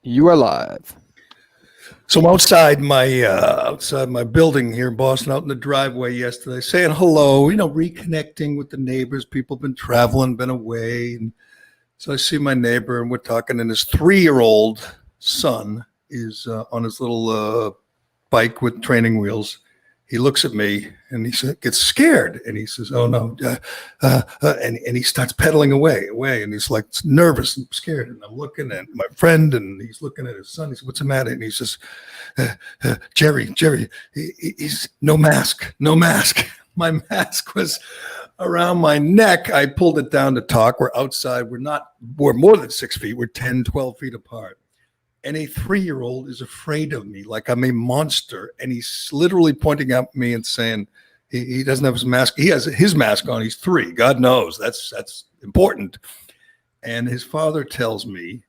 You are live. So I'm outside my building here in Boston, out in the driveway yesterday, saying hello, reconnecting with the neighbors. People have been traveling, been away. And so I see my neighbor and we're talking, and his 3-year-old son is on his little bike with training wheels. He looks at me and he gets scared and he says, "Oh no!" And he starts pedaling away, and he's like nervous and scared. And I'm looking at my friend and he's looking at his son. He says, "What's the matter?" And he says, "Jerry, he's no mask. My mask was around my neck. I pulled it down to talk. We're outside. We're more than 6 feet. We're 10, 12 feet apart. And a 3-year-old is afraid of me like I'm a monster. And he's literally pointing at me and saying he doesn't have his mask. He has his mask on. He's 3. God knows that's important. And his father tells me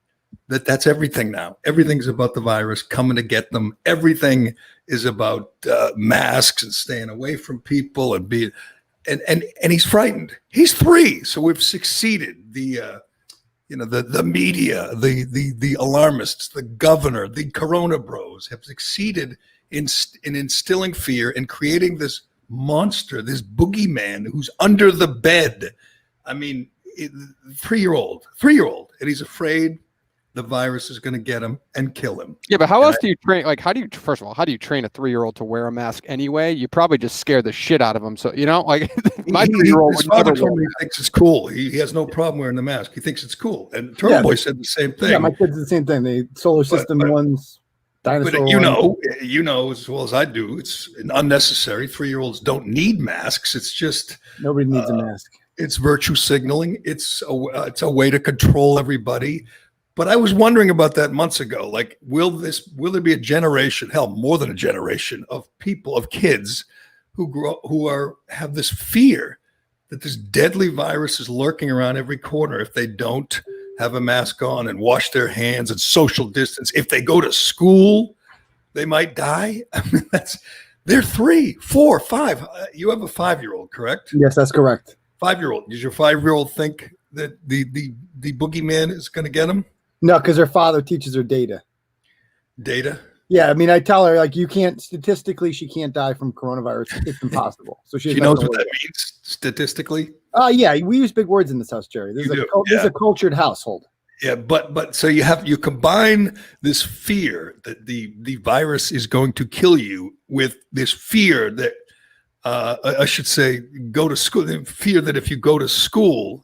that that's everything now. Everything's about the virus coming to get them. Everything is about masks and staying away from people and being and he's frightened. He's 3. So we've succeeded. The media, the alarmists, the governor, the Corona bros have succeeded in instilling fear and creating this monster, this boogeyman who's under the bed. I mean, 3-year-old, and he's afraid the virus is going to get him and kill him. Yeah, but how else do you train? Like, first of all, how do you train a 3-year-old to wear a mask anyway? You probably just scare the shit out of him. So, my 3-year-old his father told me he thinks it's cool. He has no problem wearing the mask. He thinks it's cool. And Turtle Boy said the same thing. Yeah, my kids did the same thing. The solar system ones, dinosaur but ones. you know as well as I do, it's unnecessary. 3-year-olds don't need masks. It's just nobody needs a mask. It's virtue signaling. It's a way to control everybody. But I was wondering about that months ago. Like, will there be a generation, hell, more than a generation of people, of kids who have this fear that this deadly virus is lurking around every corner if they don't have a mask on and wash their hands and social distance. If they go to school, they might die. I mean, they're 3, 4, 5. You have a 5-year-old, correct? Yes, that's correct. 5-year-old. Does your 5-year-old think that the boogeyman is going to get him? No, because her father teaches her data. Data? Yeah, I mean, I tell her, like, statistically, she can't die from coronavirus. It's impossible. So she knows what that means, statistically? Yeah, we use big words in this house, Jerry. This is a cultured household. Yeah, but so you combine this fear that the virus is going to kill you with this fear that, I should say, go to school, the fear that if you go to school,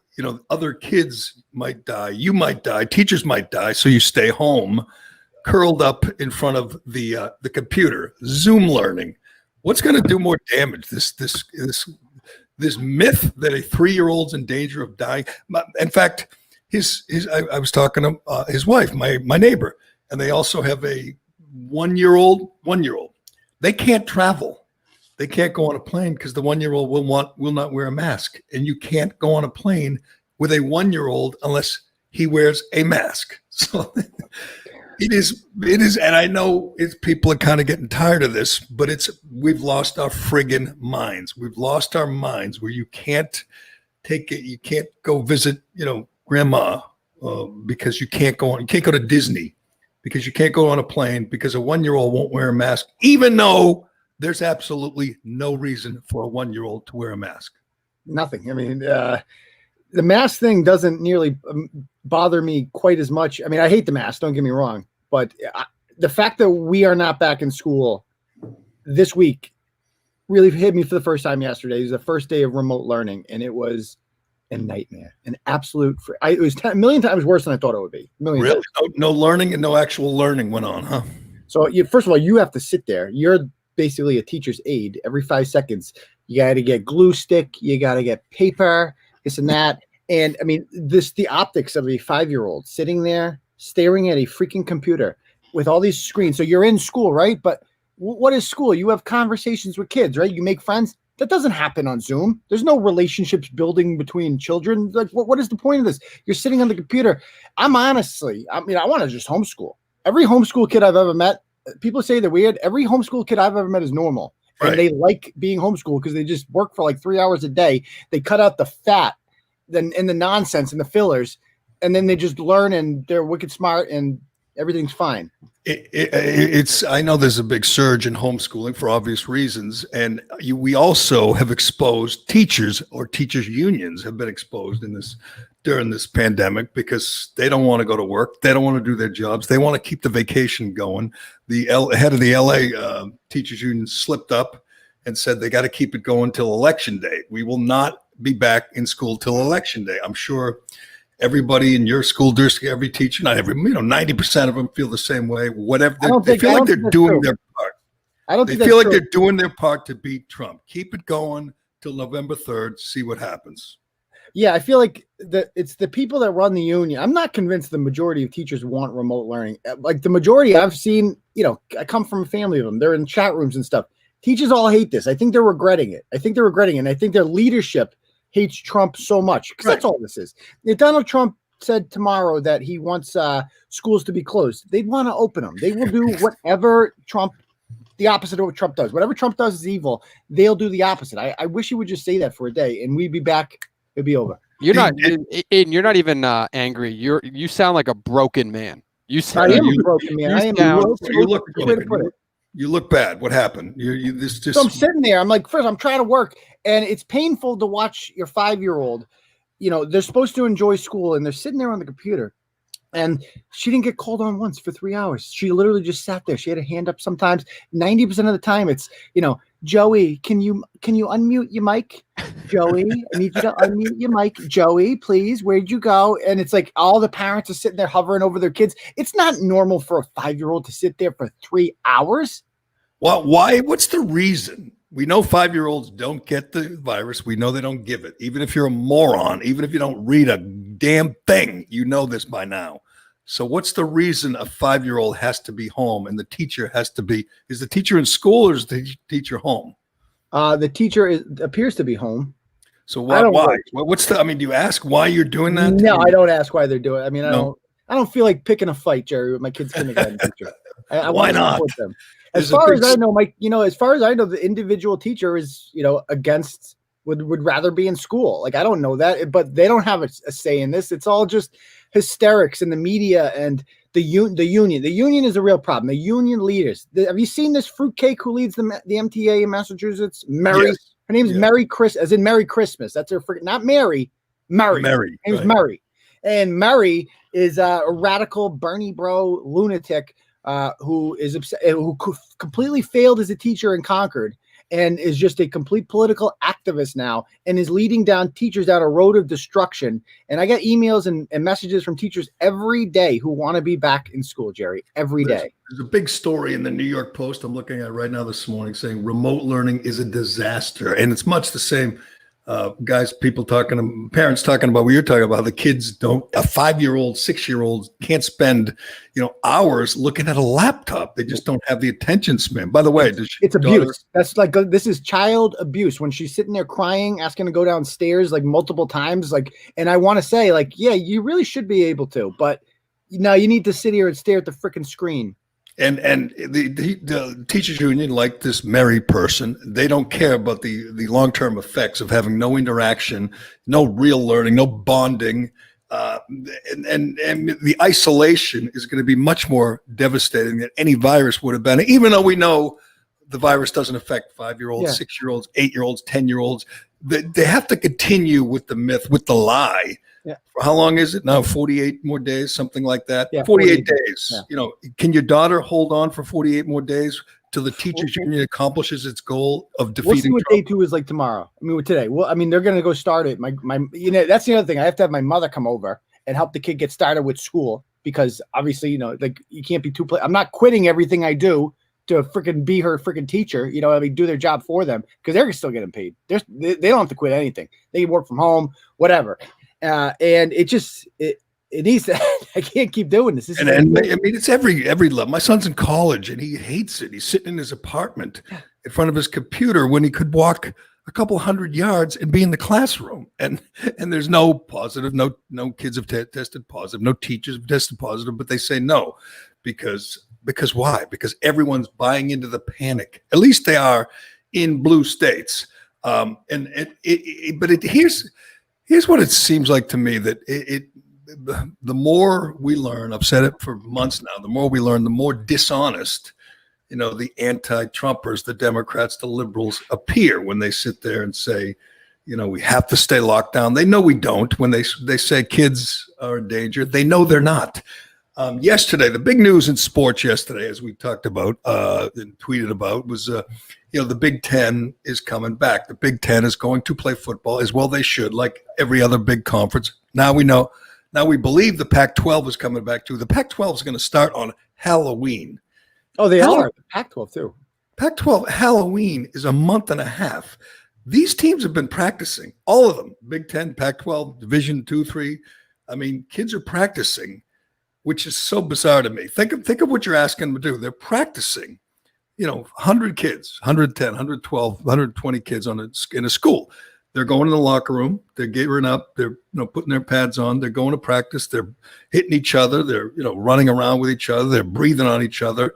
other kids might die, you might die, teachers might die, so you stay home, curled up in front of the computer, Zoom learning. What's going to do more damage? This myth that a 3-year-old's in danger of dying. In fact, I was talking to his wife, my neighbor, and they also have a 1-year-old. They can't travel. They can't go on a plane because the 1-year-old will not wear a mask, and you can't go on a plane with a 1-year-old unless he wears a mask. So it is, and I know people are kind of getting tired of this, but we've lost our friggin' minds. We've lost our minds where you can't take it. You can't go visit, grandma because you can't go to Disney because you can't go on a plane because a 1-year-old won't wear a mask, even though there's absolutely no reason for a 1-year-old to wear a mask. Nothing. I mean, the mask thing doesn't nearly bother me quite as much. I mean, I hate the mask, don't get me wrong. But the fact that we are not back in school this week really hit me for the first time yesterday. It was the first day of remote learning, and it was a nightmare, an absolute. It was a million times worse than I thought it would be. Really? No learning and no actual learning went on, huh? So first of all, you have to sit there. You're basically a teacher's aide. Every 5 seconds, you got to get glue stick, you got to get paper, this and that. And I mean, the optics of a 5-year-old sitting there staring at a freaking computer with all these screens. So you're in school, right? But what is school? You have conversations with kids, right? You make friends. That doesn't happen on Zoom. There's no relationships building between children. Like, what is the point of this? You're sitting on the computer. I want to just homeschool. Every homeschool kid I've ever met, people say they're weird. Every homeschool kid I've ever met is normal. Right. And they like being homeschooled because they just work for like 3 hours a day. They cut out the fat and the nonsense and the fillers, and then they just learn, and they're wicked smart, and everything's fine. It's. I know there's a big surge in homeschooling for obvious reasons, and we also have exposed teachers, or teachers unions have been exposed during this pandemic, because they don't want to go to work, they don't want to do their jobs, they want to keep the vacation going. The head of the LA teachers union slipped up and said they got to keep it going till election day. We will not be back in school till election day. I'm sure everybody in your school district, every teacher, not every, 90% of them feel the same way. Whatever, they feel like they're doing their part. They feel like they're doing their part to beat Trump. Keep it going till November 3rd. See what happens. Yeah, I feel like it's the people that run the union. I'm not convinced the majority of teachers want remote learning. Like the majority I've seen, I come from a family of them. They're in chat rooms and stuff. Teachers all hate this. I think they're regretting it. And I think their leadership hates Trump so much, because that's all this is. If Donald Trump said tomorrow that he wants schools to be closed, they'd want to open them. They will do whatever the opposite of what Trump does. Whatever Trump does is evil. They'll do the opposite. I wish he would just say that for a day, and we'd be back. It'd be over. You're not, Aiden, you're not even angry. You sound like a broken man. You sound, I am a broken man. You look bad. What happened? So I'm sitting there. I'm like, first, I'm trying to work, and it's painful to watch your 5-year-old. They're supposed to enjoy school, and they're sitting there on the computer. And she didn't get called on once for 3 hours. She literally just sat there. She had a hand up sometimes. 90% of the time, it's, Joey, can you unmute your mic? Joey, I need you to unmute your mic. Joey, please, where'd you go? And it's like all the parents are sitting there hovering over their kids. It's not normal for a 5-year-old to sit there for 3 hours. Well, why? What's the reason? We know 5-year-olds don't get the virus. We know they don't give it. Even if you're a moron, even if you don't read a damn thing, you know this by now. So what's the reason a 5-year-old has to be home and the teacher has to be? Is the teacher in school or is the teacher home? The teacher appears to be home. So why? Do you ask why you're doing that? No, I don't ask why they're doing it. I mean, I don't feel like picking a fight, Jerry, with my kids' kindergarten teacher. Why not? Them. As far as I know, the individual teacher is, would rather be in school. Like, I don't know that, but they don't have a say in this. It's all just hysterics in the media and the union. The union is a real problem. The union leaders. Have you seen this fruitcake who leads the MTA in Massachusetts? Mary. Yes. Her name's Merry as in Merry Christmas. That's her not Mary. Mary. Her name's Mary. And Mary is a radical Bernie bro lunatic who is upset, who completely failed as a teacher in Concord and is just a complete political activist now and is leading teachers down a road of destruction. And I get emails and messages from teachers every day who want to be back in school, Jerry, every day. There's a big story in the New York Post I'm looking at right now this morning saying remote learning is a disaster. And it's much the same. Parents talking about what you're talking about. The kids a 5-year-old, 6-year-old can't spend, hours looking at a laptop. They just don't have the attention span. By the way, it's abuse. That's like, this is child abuse when she's sitting there crying, asking to go downstairs like multiple times. And I want to say yeah, you really should be able to, but now you need to sit here and stare at the freaking screen. And the teachers union, like this Mary person, they don't care about the long-term effects of having no interaction, no real learning, no bonding, and the isolation is going to be much more devastating than any virus would have been. Even though we know the virus doesn't affect 5-year-olds, 6-year-olds, 8-year-olds, 10-year-olds, they have to continue with the myth, with the lie. Yeah. For how long is it now? 48 more days, something like that. Yeah, 48 days. Yeah. Can your daughter hold on for 48 more days till the teachers union accomplishes its goal of defeating? We'll see what day 2 is like tomorrow. Today. Well, they're going to go start it. That's the other thing. I have to have my mother come over and help the kid get started with school because obviously, you can't be I'm not quitting everything I do to freaking be her freaking teacher, do their job for them because they're still getting paid. They don't have to quit anything. They can work from home, whatever. And it needs to. I can't keep doing this. It's every level. My son's in college and he hates it. He's sitting in his apartment in front of his computer when he could walk a couple hundred yards and be in the classroom. And there's no positive. No kids have tested positive. No teachers have tested positive. But they say no because why? Because everyone's buying into the panic. At least they are in blue states. Here's what it seems like to me that the more we learn, I've said it for months now, the more we learn, the more dishonest, the anti-Trumpers, the Democrats, the liberals appear when they sit there and say, we have to stay locked down. They know we don't. When they say kids are in danger, they know they're not. Yesterday, the big news in sports yesterday, as we talked about and tweeted about, was the Big Ten is coming back. The Big Ten is going to play football as well. They should, like every other big conference. Now we know. Now we believe the Pac-12 is coming back too. The Pac-12 is going to start on Halloween. Oh, they are. The Pac-12 too. Pac-12 Halloween is a month and a half. These teams have been practicing, all of them. Big Ten, Pac-12, Division 2, 3. I mean, kids are practicing, which is so bizarre to me. Think of what you're asking them to do. They're practicing, 100 kids, 110, 112, 120 kids in a school. They're going in the locker room. They're gearing up. They're putting their pads on. They're going to practice. They're hitting each other. They're running around with each other. They're breathing on each other.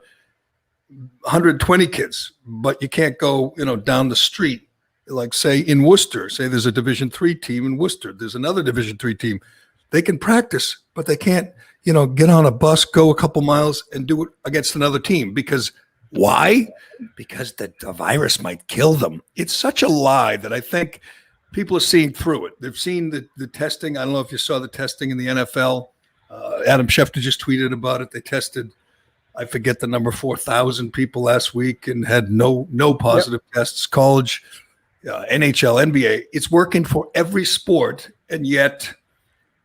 120 kids, but you can't go down the street. Like say in Worcester, say there's a Division 3 team in Worcester. There's another Division 3 team. They can practice, but they can't, get on a bus, go a couple miles and do it against another team. Because why? Because the virus might kill them. It's such a lie that I think people are seeing through it. They've seen the testing. I don't know if you saw the testing in the NFL. Adam Schefter just tweeted about it. They tested, I forget the number, 4,000 people last week and had no positive tests. College, NHL, NBA, it's working for every sport, and yet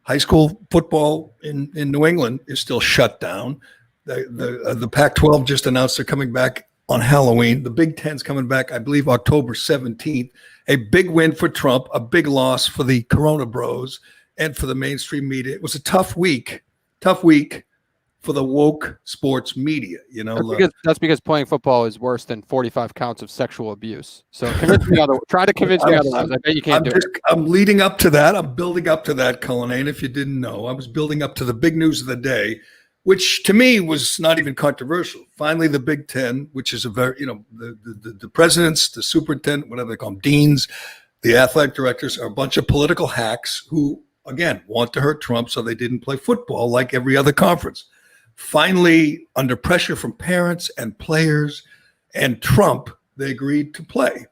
high school football in New England is still shut down. The Pac-12 just announced they're coming back on Halloween. The Big Ten's coming back, I believe, October 17th. A big win for Trump, a big loss for the Corona Bros and for the mainstream media. It was a tough week for the woke sports media, That's because playing football is worse than 45 counts of sexual abuse. So try to convince me otherwise. I bet you can't do it. I'm leading up to that. I'm building up to that, Cullinane. If you didn't know, I was building up to the big news of the day, which to me was not even controversial. Finally, the Big Ten, which is a very, the presidents, the superintendent, whatever they call them, deans, the athletic directors are a bunch of political hacks who, again, want to hurt Trump so they didn't play football like every other conference. Finally, under pressure from parents and players and Trump, they agreed to play.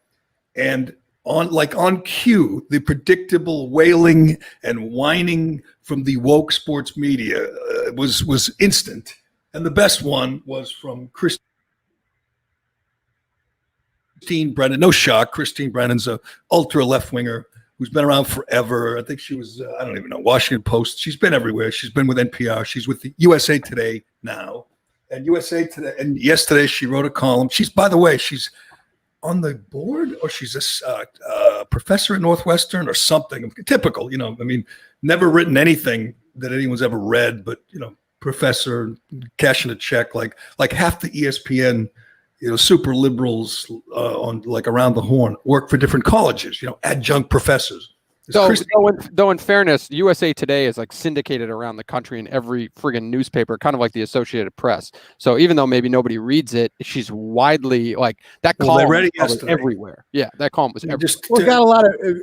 And on cue, the predictable wailing and whining from the woke sports media was instant. And the best one was from Christine Brennan. No shock. Christine Brennan's a ultra left-winger who's been around forever. I think she was, I don't even know, Washington Post. She's been everywhere. She's been with NPR. She's with the USA Today now. And USA Today, and yesterday she wrote a column. By the way, she's on the board, or she's a professor at Northwestern or something. Typical, never written anything that anyone's ever read, but, professor, cashing a check, like half the ESPN super liberals on like around the horn work for different colleges, adjunct professors. Though in fairness, USA Today is like syndicated around the country in every friggin' newspaper, kind of like the Associated Press. So even though maybe nobody reads it, she's widely like that column was everywhere. Yeah, that column was everywhere.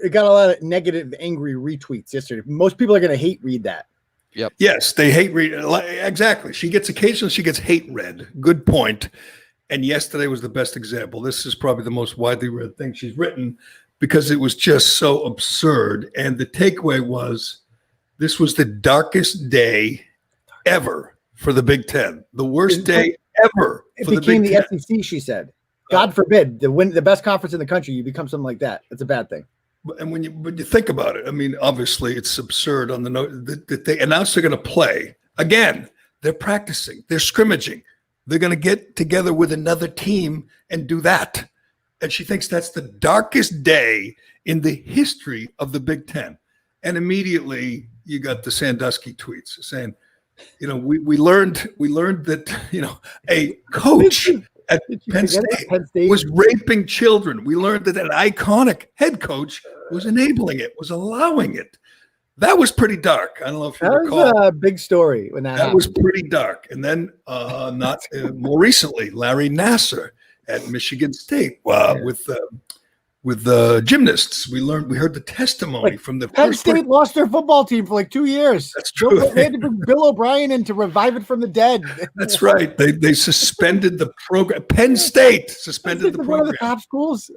It got a lot of negative, angry retweets yesterday. Most people are going to hate read that. Yep. Yes, they hate read. Exactly. She gets hate read. Good point. And yesterday was the best example. This is probably the most widely read thing she's written because it was just so absurd. And the takeaway was this was the darkest day ever for the Big Ten. The worst day ever for the Big Ten. It became the SEC, she said. God forbid, the best conference in the country, you become something like that. That's a bad thing. And when you think about it, I mean, obviously it's absurd on the note that they announced they're going to play. Again, they're practicing. They're scrimmaging. They're going to get together with another team and do that. And she thinks that's the darkest day in the history of the Big Ten. And immediately you got the Sandusky tweets saying, we learned that, a coach at Penn State was raping children. We learned that an iconic head coach was enabling it, was allowing it. That was pretty dark. I don't know if you recall. That was a big story when that happened. Was pretty dark. And then more recently, Larry Nassar at Michigan State with with the gymnasts. We heard the testimony from the Penn first State lost their football team for like 2 years. That's true. They had to bring Bill O'Brien in to revive it from the dead. That's right. They suspended the program. Penn State suspended the program. One of the top schools.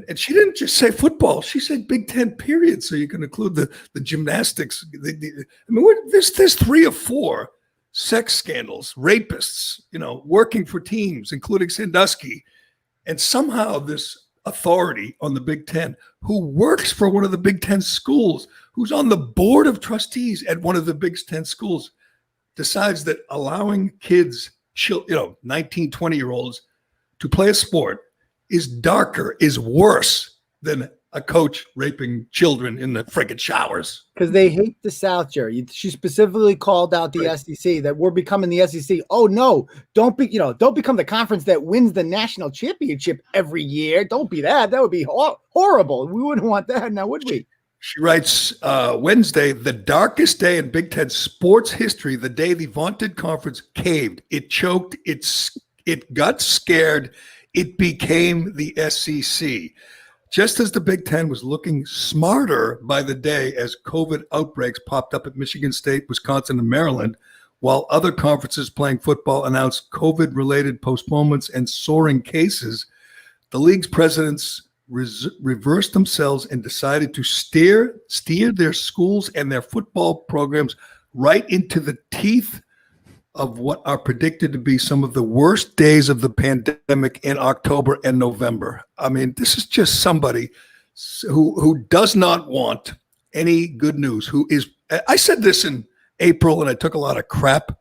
And she didn't just say football. She said Big Ten, period. So you can include the gymnastics. I mean, there's 3 or 4 sex scandals, rapists, working for teams, including Sandusky. And somehow this authority on the Big Ten, who works for one of the Big Ten schools, who's on the board of trustees at one of the Big Ten schools, decides that allowing kids, 19, 20-year-olds to play a sport is worse than a coach raping children in the friggin' showers. Because they hate the South, Jerry. She specifically called out the SEC, that we're becoming the SEC. Oh no, don't become the conference that wins the national championship every year. Don't be that. That would be horrible. We wouldn't want that now, would we? She writes, Wednesday, the darkest day in Big Ten sports history, the day the vaunted conference caved. It choked. It got scared. It became the SEC. Just as the Big Ten was looking smarter by the day as COVID outbreaks popped up at Michigan State, Wisconsin, and Maryland, while other conferences playing football announced COVID-related postponements and soaring cases, the league's presidents reversed themselves and decided to steer their schools and their football programs right into the teeth of what are predicted to be some of the worst days of the pandemic in October and November. I mean, this is just somebody who does not want any good news, I said this in April and I took a lot of crap.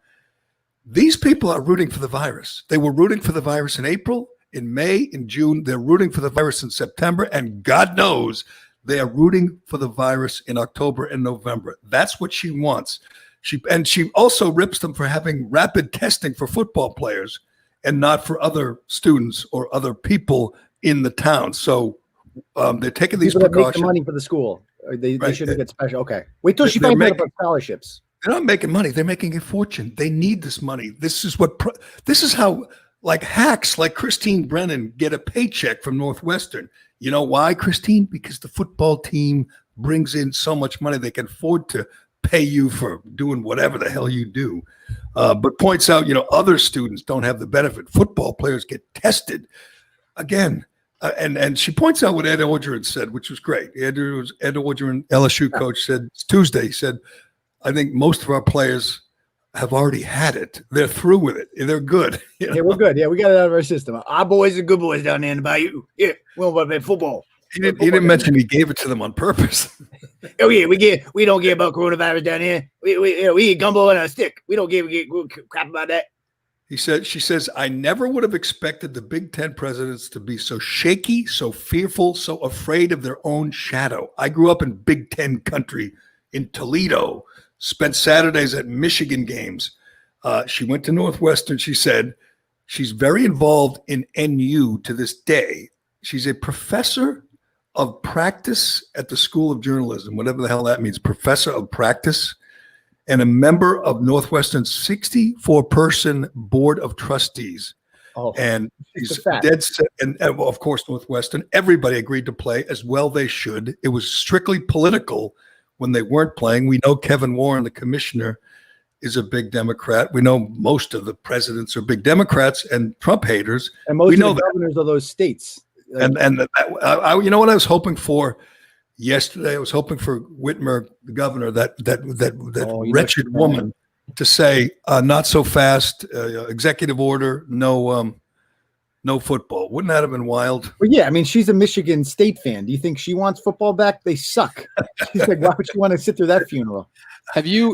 These people are rooting for the virus. They were rooting for the virus in April, in May, in June. They're rooting for the virus in September, and God knows they are rooting for the virus in October and November. That's what she wants. She also rips them for having rapid testing for football players and not for other students or other people in the town. So they're taking these people precautions. That make the money for the school. They shouldn't get special. Okay. Wait till she finds out about scholarships. They're not making money. They're making a fortune. They need this money. This is how like hacks like Christine Brennan get a paycheck from Northwestern. You know why, Christine? Because the football team brings in so much money they can afford to pay you for doing whatever the hell you do. But points out, other students don't have the benefit. Football players get tested. Again, and she points out what Ed Orgeron said, which was great. Ed Orgeron, LSU coach, said Tuesday, he said, I think most of our players have already had it. They're through with it. They're good. Yeah, we're good. Yeah, we got it out of our system. Our boys are good boys down there in the bayou. Yeah, we don't play football. He didn't mention he gave it to them on purpose. Oh yeah, we don't care about coronavirus down here. We eat gumbo and a stick. We don't give crap about that. She says, I never would have expected the Big Ten presidents to be so shaky, so fearful, so afraid of their own shadow. I grew up in Big Ten country in Toledo, spent Saturdays at Michigan games. She went to Northwestern. She said she's very involved in NU to this day. She's a professor of practice at the School of Journalism, whatever the hell that means, professor of practice, and a member of Northwestern's 64-person board of trustees. Oh, and she's dead set. And of course, Northwestern, everybody agreed to play, as well they should. It was strictly political when they weren't playing. We know Kevin Warren, the commissioner, is a big Democrat. We know most of the presidents are big Democrats and Trump haters. And most of the governors of those states. And you know what I was hoping for yesterday? I was hoping for Whitmer, the governor, that wretched woman, to say, "Not so fast." Executive order, no football. Wouldn't that have been wild? Well, yeah. I mean, she's a Michigan State fan. Do you think she wants football back? They suck. She's like, why would she want to sit through that funeral? Have you?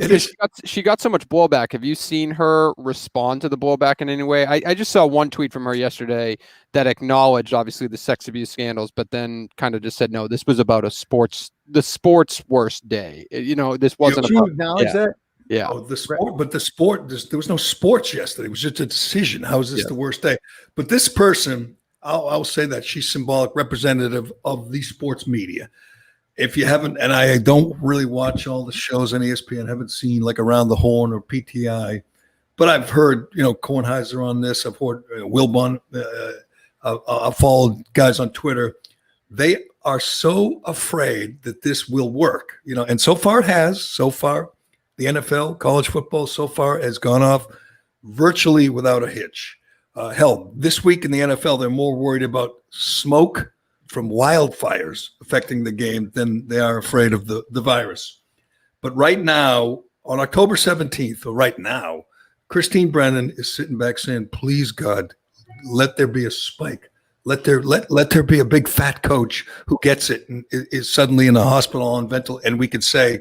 She got so much blowback. Have you seen her respond to the blowback in any way? I just saw one tweet from her yesterday that acknowledged obviously the sex abuse scandals, but then kind of just said, no, this was about the sport's worst day. This wasn't. She acknowledged that. Yeah. Oh, there was no sports yesterday. It was just a decision. How is this the worst day? But this person, I'll say that she's symbolic representative of the sports media. If you haven't, and I don't really watch all the shows on ESPN, haven't seen like Around the Horn or PTI, but I've heard, Kornheiser on this. I've heard Wilbon. I've followed guys on Twitter. They are so afraid that this will work, and so far it has. So far, the NFL, college football, so far has gone off virtually without a hitch. Hell, this week in the NFL, they're more worried about smoke from wildfires affecting the game than they are afraid of the virus. But right now, on October 17th, or right now, Christine Brennan is sitting back saying, please, God, let there be a spike. Let there be a big fat coach who gets it and is suddenly in a hospital on ventilator, and we could say,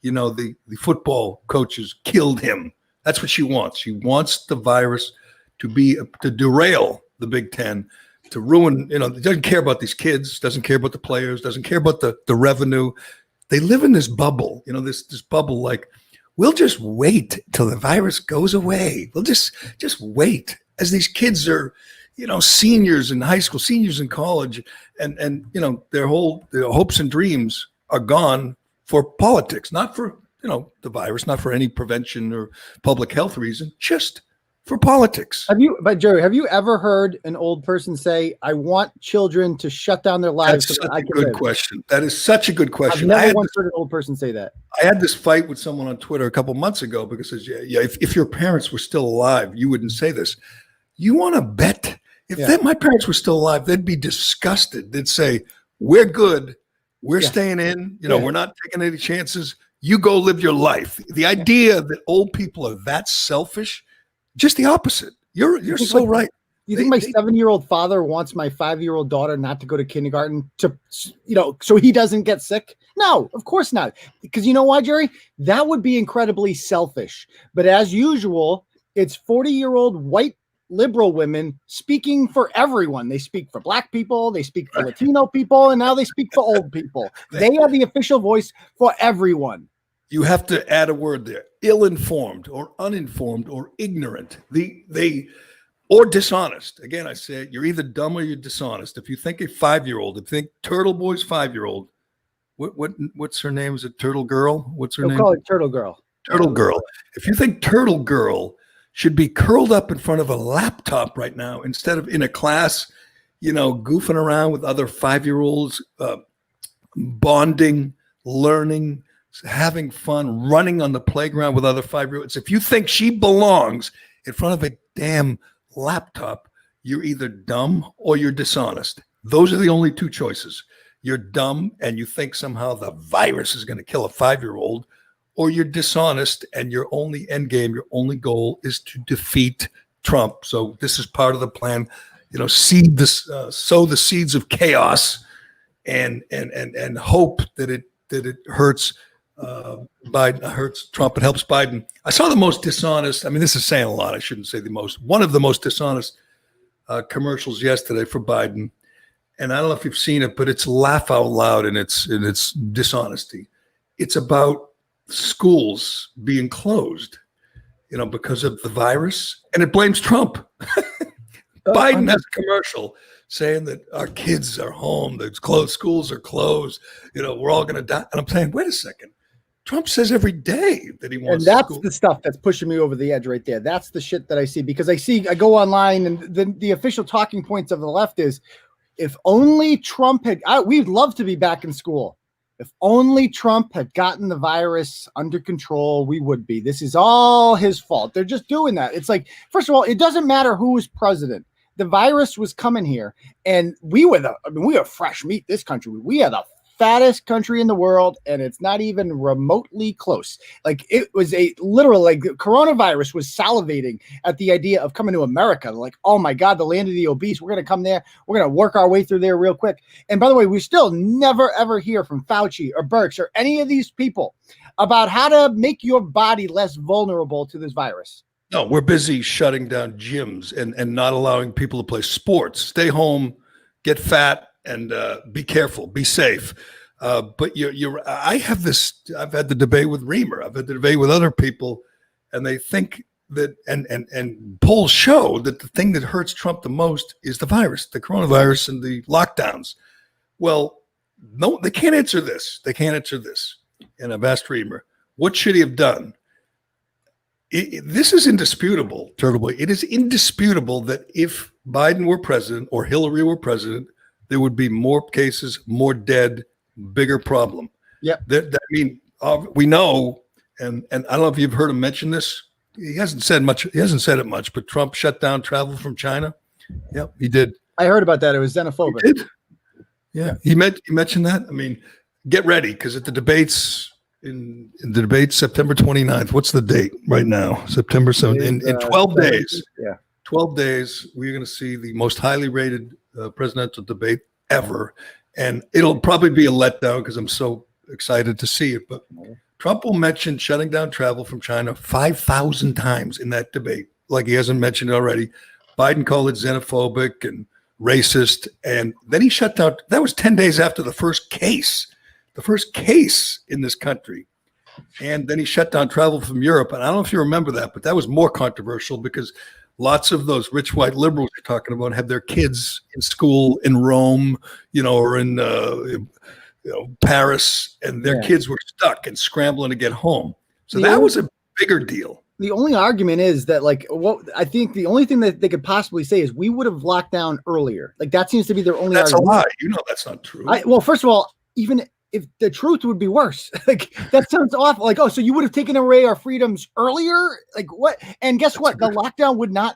the football coaches killed him. That's what she wants. She wants the virus to derail the Big Ten, to ruin, doesn't care about these kids, doesn't care about the players, doesn't care about the revenue. They live in this bubble, this bubble, like, we'll just wait till the virus goes away. We'll just wait as these kids are, seniors in high school, seniors in college, and their hopes and dreams are gone for politics, not for, the virus, not for any prevention or public health reason, just for politics. Jerry, have you ever heard an old person say, I want children to shut down their lives? That's such a good question. That is such a good question. I've never once heard an old person say that. I had this fight with someone on Twitter a couple months ago because if your parents were still alive, you wouldn't say this. You want to bet? If my parents were still alive, they'd be disgusted. They'd say, we're good. We're staying in. We're not taking any chances. You go live your life. The idea that old people are that selfish, just the opposite. You're so right. You think my 7-year-old father wants my 5-year-old daughter not to go to kindergarten so he doesn't get sick? No, of course not. Because you know why, Jerry? That would be incredibly selfish. But as usual, it's 40-year-old white liberal women speaking for everyone. They speak for Black people, they speak for Latino people, and now they speak for old people. They are the official voice for everyone. You have to add a word there: ill-informed or uninformed or ignorant. Or dishonest. Again, I say you're either dumb or you're dishonest. If you think a 5-year-old, if you think Turtle Boy's 5-year-old, what's her name? Is it Turtle Girl? What's her name? Call it Turtle Girl. Turtle Girl. If you think Turtle Girl should be curled up in front of a laptop right now instead of in a class, goofing around with other 5-year-olds, bonding, learning, having fun, running on the playground with other 5-year-olds. If you think she belongs in front of a damn laptop, you're either dumb or you're dishonest. Those are the only two choices. You're dumb and you think somehow the virus is going to kill a 5-year-old, or you're dishonest and your only end game, your only goal is to defeat Trump. So this is part of the plan, sow the seeds of chaos and hope that it hurts Biden, hurts Trump and helps Biden. I saw the most dishonest, this is saying a lot, I shouldn't say the most, one of the most dishonest commercials yesterday for Biden. And I don't know if you've seen it, but it's laugh out loud in its dishonesty. It's about schools being closed, because of the virus, and it blames Trump. Biden has a commercial saying that our kids are home, that schools are closed, we're all going to die. And I'm saying, wait a second. Trump says every day that he wants. And that's the stuff that's pushing me over the edge right there. That's the shit that I see, because I go online, and the official talking points of the left is, if only Trump we'd love to be back in school. If only Trump had gotten the virus under control, we would be. This is all his fault. They're just doing that. It's like, first of all, it doesn't matter who was president. The virus was coming here, and we were fresh meat, this country. We are the fattest country in the world, and it's not even remotely close. Like, it was coronavirus was salivating at the idea of coming to America. Like, oh my God, the land of the obese. We're going to come there. We're going to work our way through there real quick. And by the way, we still never, ever hear from Fauci or Birx or any of these people about how to make your body less vulnerable to this virus. No, we're busy shutting down gyms and not allowing people to play sports. Stay home, get fat, and be careful, be safe. But I've had the debate with Reamer. I've had the debate with other people, and they think that, and polls show that the thing that hurts Trump the most is the virus, the coronavirus and the lockdowns. Well, no, they can't answer this. And I've asked Reamer, what should he have done? This is indisputable, Turtle Boy. It is indisputable that if Biden were president or Hillary were president, there would be more cases, more dead, bigger problem. Yep. We know, and I don't know if you've heard him mention this. He hasn't said much. He hasn't said it much, but Trump shut down travel from China. Yep, he did. I heard about that. It was xenophobic. He did. Yeah, he mentioned that. I mean, get ready, because at the debates in the debate September 29th. What's the date right now? September 7th. In 12 days. Yeah. 12 days, we're going to see the most highly rated presidential debate ever. And it'll probably be a letdown because I'm so excited to see it. But Trump will mention shutting down travel from China 5,000 times in that debate, like he hasn't mentioned it already. Biden called it xenophobic and racist. And then he shut down. That was 10 days after the first case in this country. And then he shut down travel from Europe. And I don't know if you remember that, but that was more controversial because lots of those rich white liberals you're talking about have their kids in school in Rome, or in Paris, and their kids were stuck and scrambling to get home. So that was a bigger deal. The only argument is that, I think the only thing that they could possibly say is we would have locked down earlier. That seems to be their only That's argument. a lie. That's not true. Well, first of all, even if the truth would be worse, that sounds awful. So you would have taken away our freedoms earlier? What? And guess what? The lockdown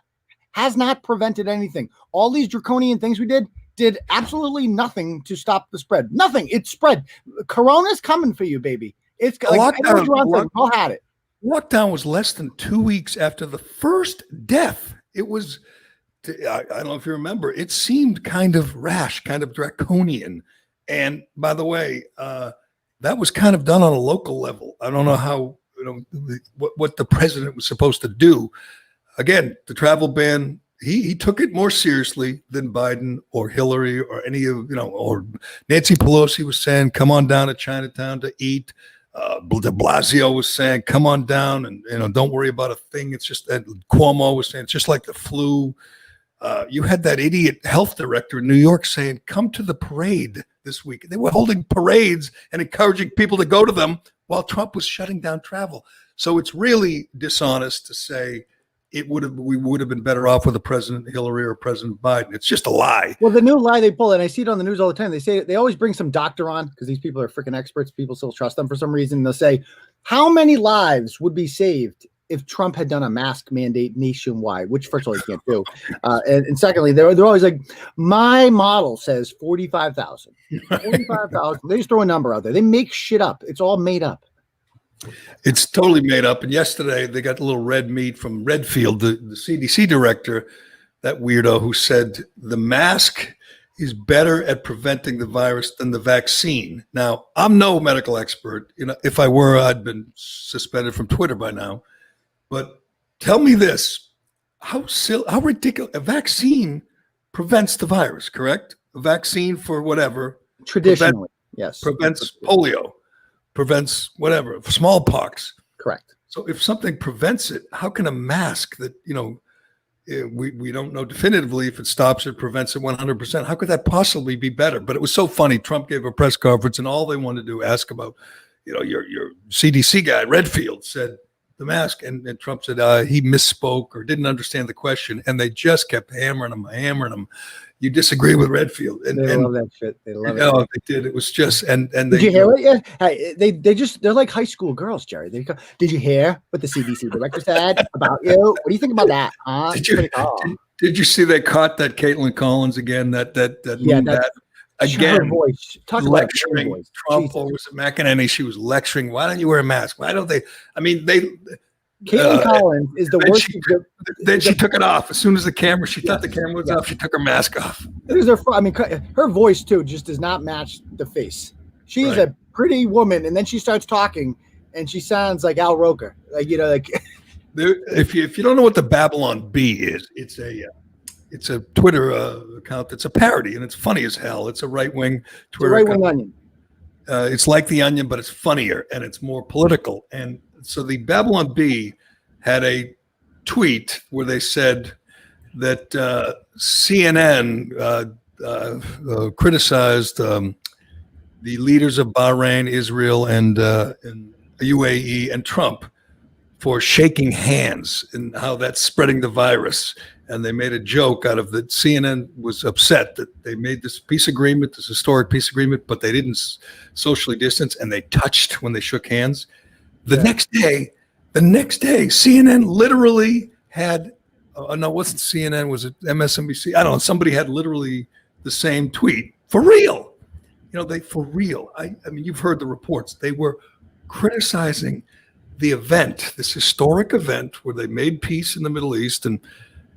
has not prevented anything. All these draconian things we did absolutely nothing to stop the spread. Nothing. It spread. Corona's coming for you, baby. It's all had it. Lockdown was less than 2 weeks after the first death. It was, I don't know if you remember, it seemed kind of rash, kind of draconian. And by the way, that was kind of done on a local level. I don't know how, what the president was supposed to do. Again, the travel ban, he took it more seriously than Biden or Hillary or any of, or Nancy Pelosi was saying, come on down to Chinatown to eat. De Blasio was saying, come on down and, don't worry about a thing. It's just that Cuomo was saying, it's just like the flu. You had that idiot health director in New York saying, come to the parade this week. They were holding parades and encouraging people to go to them while Trump was shutting down travel. So it's really dishonest to say we would have been better off with a President Hillary or President Biden. It's just a lie. Well, the new lie they pull, and I see it on the news all the time. They say they always bring some doctor on because these people are freaking experts. People still trust them for some reason. They'll say, how many lives would be saved if Trump had done a mask mandate nationwide, which first of all, he can't do. And secondly, they're always like, my model says 45,000. 45,000. They just throw a number out there. They make shit up. It's all made up. It's totally made up. And yesterday they got a little red meat from Redfield, the CDC director, that weirdo who said the mask is better at preventing the virus than the vaccine. Now, I'm no medical expert. If I were, I'd been suspended from Twitter by now. But tell me this, how ridiculous. A vaccine prevents the virus, correct? A vaccine for whatever. Traditionally, yes. Prevents polio. Prevents whatever, smallpox. Correct. So if something prevents it, how can a mask that, we don't know definitively if it stops it, prevents it 100%, how could that possibly be better? But it was so funny. Trump gave a press conference and all they wanted to do, ask about, your CDC guy, Redfield, said the mask. And Trump said he misspoke or didn't understand the question. And they just kept hammering him. You disagree with Redfield. And they love that shit. They love it. No, they did. It was just, and did you hear it? Yeah. Hey, they're like high school girls, Jerry. Did you hear what the CDC director said about you? What do you think about that? Huh? Did you see they caught that Caitlin Collins again? That again, voice. Talk lecturing about Trump Jesus. or was it McEnany? She was lecturing. Why don't you wear a mask? Why don't they? I mean, Caitlin Collins is the worst. Then she took it off as soon as she thought the camera was off. She took her mask off. Her voice too just does not match the face. She is a pretty woman, and then she starts talking, and she sounds like Al Roker. If you don't know what the Babylon Bee is, it's a Twitter account that's a parody, and it's funny as hell. It's a right-wing Twitter right-wing Onion. It's like the Onion, but it's funnier and it's more political. And so the Babylon Bee had a tweet where they said that CNN criticized the leaders of Bahrain, Israel, and UAE and Trump for shaking hands and how that's spreading the virus. And they made a joke out of that. CNN was upset that they made this peace agreement, this historic peace agreement, but they didn't socially distance, and they touched when they shook hands. The next day, CNN literally had, no, it wasn't CNN, was it MSNBC? I don't know. Somebody had literally the same tweet. For real. For real. I mean, you've heard the reports. They were criticizing the event, this historic event where they made peace in the Middle East, and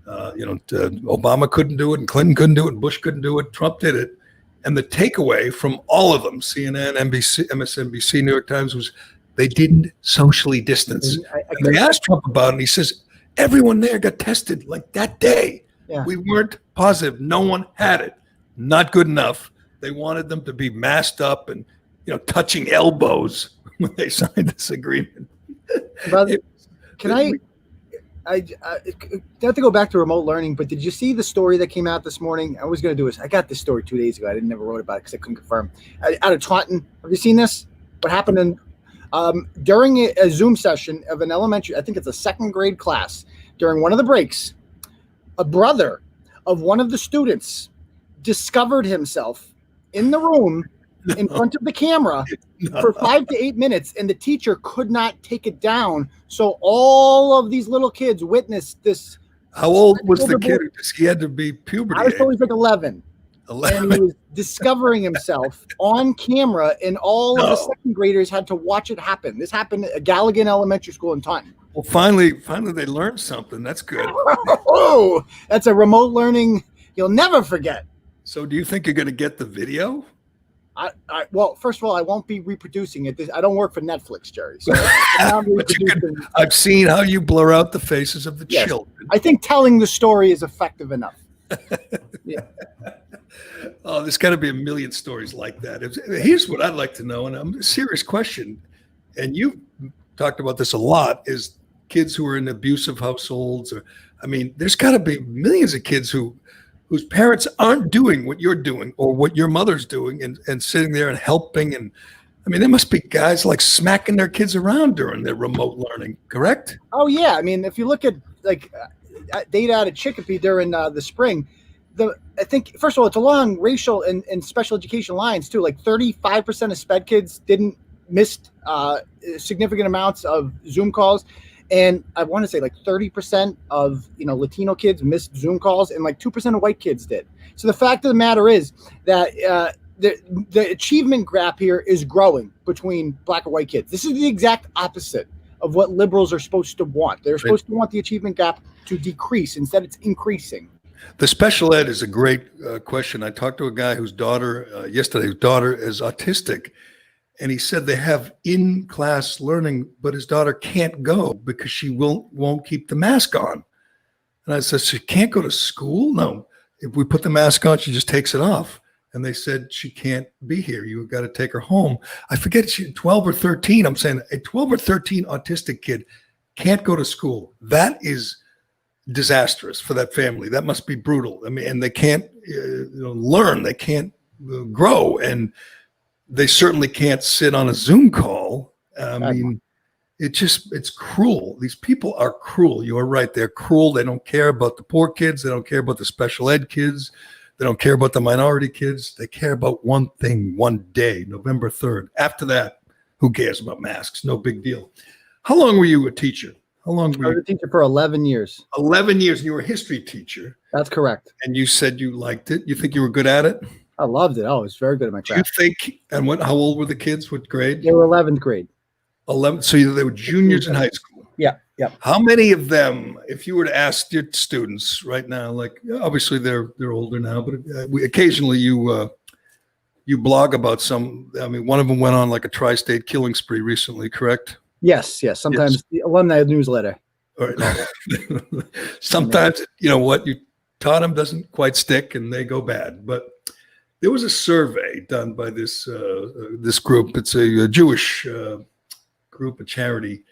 Obama couldn't do it, and Clinton couldn't do it, and Bush couldn't do it. Trump did it. And the takeaway from all of them, CNN, NBC, MSNBC, New York Times, was they didn't socially distance. And they asked Trump about it, and he says, everyone there got tested like that day. Yeah. We weren't positive. No one had it. Not good enough. They wanted them to be masked up and, touching elbows when they signed this agreement. I have to go back to remote learning, but did you see the story that came out this morning? I was going to do this. I got this story 2 days ago. I never wrote about it because I couldn't confirm. Out of Taunton, have you seen this? What happened during a Zoom session of an elementary, I think it's a second grade class, during one of the breaks, a brother of one of the students discovered himself in the room in front of the camera for 5 to 8 minutes, and the teacher could not take it down. So all of these little kids witnessed this. How old was the kid? He had to be puberty. I was told he was like 11. And he was discovering himself on camera, and all of the second graders had to watch it happen. This happened at Galligan Elementary School in Taunton. Well, finally they learned something. That's good. Oh, that's a remote learning you'll never forget. So do you think you're going to get the video? Well, first of all, I won't be reproducing it. I don't work for Netflix, Jerry. So I've seen how you blur out the faces of the children. I think telling the story is effective enough. Yeah. Oh, there's got to be a million stories like that. Here's what I'd like to know, and a serious question, and you've talked about this a lot, is kids who are in abusive households. There's got to be millions of kids whose parents aren't doing what you're doing or what your mother's doing and sitting there and helping. And there must be guys like smacking their kids around during their remote learning, correct? Oh, yeah. If you look at data out of Chicopee during the spring, I think, first of all, it's along racial and special education lines, too. Like 35% of SPED kids missed significant amounts of Zoom calls. And I want to say 30% of Latino kids missed Zoom calls, and 2% of white kids did. So the fact of the matter is that the achievement gap here is growing between black and white kids. This is the exact opposite of what liberals are supposed to want. They're supposed to want the achievement gap to decrease. Instead, it's increasing. The special ed is a great question. I talked to a guy whose daughter yesterday, whose daughter is autistic. And he said they have in-class learning, but his daughter can't go because she won't keep the mask on. And I said, she can't go to school? No. If we put the mask on, she just takes it off. And they said she can't be here. You've got to take her home. I forget, she's 12 or 13. I'm saying a 12 or 13 autistic kid can't go to school. That is disastrous for that family. That must be brutal. And they can't learn. They can't grow. And they certainly can't sit on a Zoom call. It's cruel. These people are cruel. You are right. They're cruel. They don't care about the poor kids. They don't care about the special ed kids. They don't care about the minority kids. They care about one thing, one day, November 3rd. After that, who cares about masks? No big deal. How long were you a teacher? How long were you? I was a teacher for 11 years. 11 years, and you were a history teacher. That's correct. And you said you liked it. You think you were good at it? I loved it. Oh, I was very good at my craft. Do you think, and how old were the kids? What grade? They were 11th grade. 11. So they were juniors in high school. Yeah. Yeah. How many of them, if you were to ask your students right now, obviously they're older now, but occasionally you blog about some. One of them went on a tri-state killing spree recently, correct? Yes. Sometimes the alumni newsletter. All right. Sometimes, what you taught them doesn't quite stick and they go bad. But there was a survey done by this group. It's a Jewish group, a charity.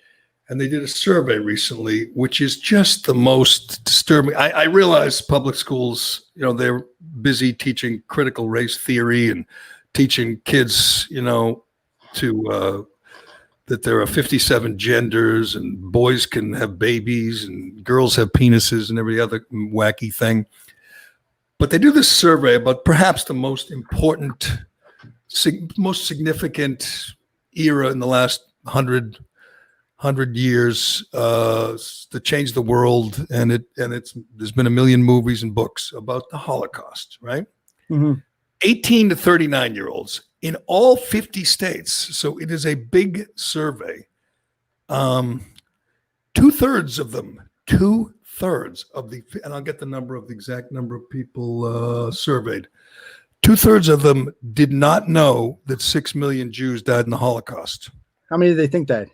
And they did a survey recently, which is just the most disturbing. I realize public schools, they're busy teaching critical race theory and teaching kids, to that there are 57 genders and boys can have babies and girls have penises and every other wacky thing. But they do this survey about perhaps the most important, most significant era in the last 100 years to change the world. And there's been a million movies and books about the Holocaust, right? Mm-hmm. 18 to 39-year-olds in all 50 states. So it is a big survey. 2/3 of them, and I'll get the exact number of people surveyed. 2/3 of them did not know that 6 million Jews died in the Holocaust. How many do they think died?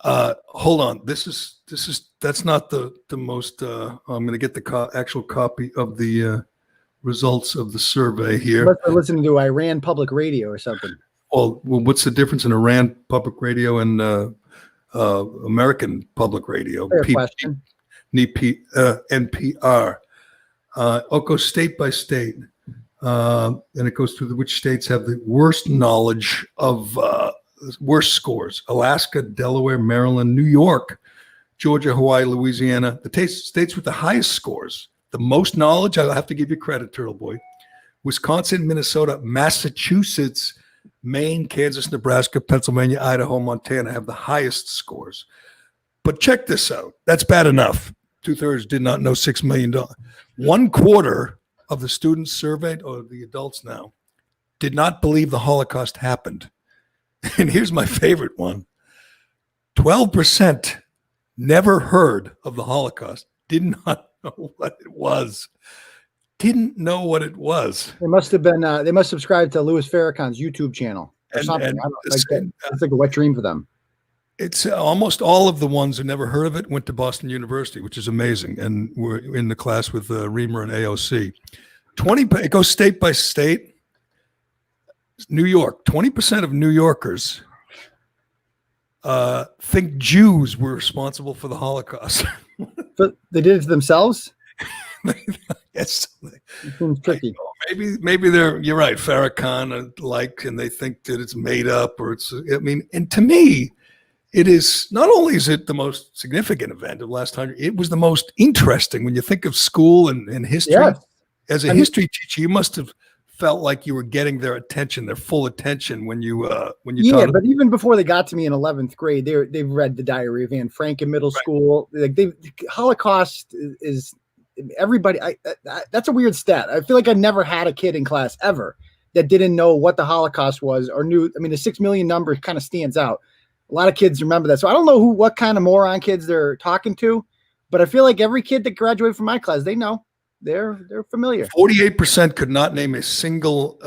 Hold on. That's not the most, I'm going to get the actual copy of the results of the survey here. Unless they're listening to Iran public radio or something. Well, what's the difference in Iran public radio and American public radio? Fair question. NPR. It goes state by state, and it goes through which states have the worst knowledge of worst scores: Alaska, Delaware, Maryland, New York, Georgia, Hawaii, Louisiana. The states with the highest scores, the most knowledge. I'll have to give you credit, Turtle Boy. Wisconsin, Minnesota, Massachusetts, Maine, Kansas, Nebraska, Pennsylvania, Idaho, Montana have the highest scores. But check this out. That's bad enough. 2/3 did not know $6 million. 1/4 of the students surveyed, or the adults now, did not believe the Holocaust happened. And here's my favorite one. 12% never heard of the Holocaust, did not know what it was. Didn't know what it was. They must have been. They must subscribe to Louis Farrakhan's YouTube channel or something. It's like a wet dream for them. It's almost all of the ones who never heard of it went to Boston University, which is amazing, and we're in the class with Reamer and AOC. It goes state by state. New York. 20% of New Yorkers think Jews were responsible for the Holocaust. But they did it to themselves. Yes, it seems tricky. Maybe you're right. Farrakhan and they think that it's made up, or and to me, it is not only is it the most significant event of the last 100, it was the most interesting when you think of school and history. Yes. As a history teacher, you must have felt like you were getting their attention, their full attention when you taught but even before they got to me in 11th grade, they've read the Diary of Anne Frank in middle school. Like the Holocaust is everybody. That's a weird stat. I feel like I never had a kid in class ever that didn't know what the Holocaust was or knew. I mean, the 6 million number kind of stands out. A lot of kids remember that. So I don't know what kind of moron kids they're talking to, but I feel like every kid that graduated from my class, they know. They're familiar. 48% could not name a single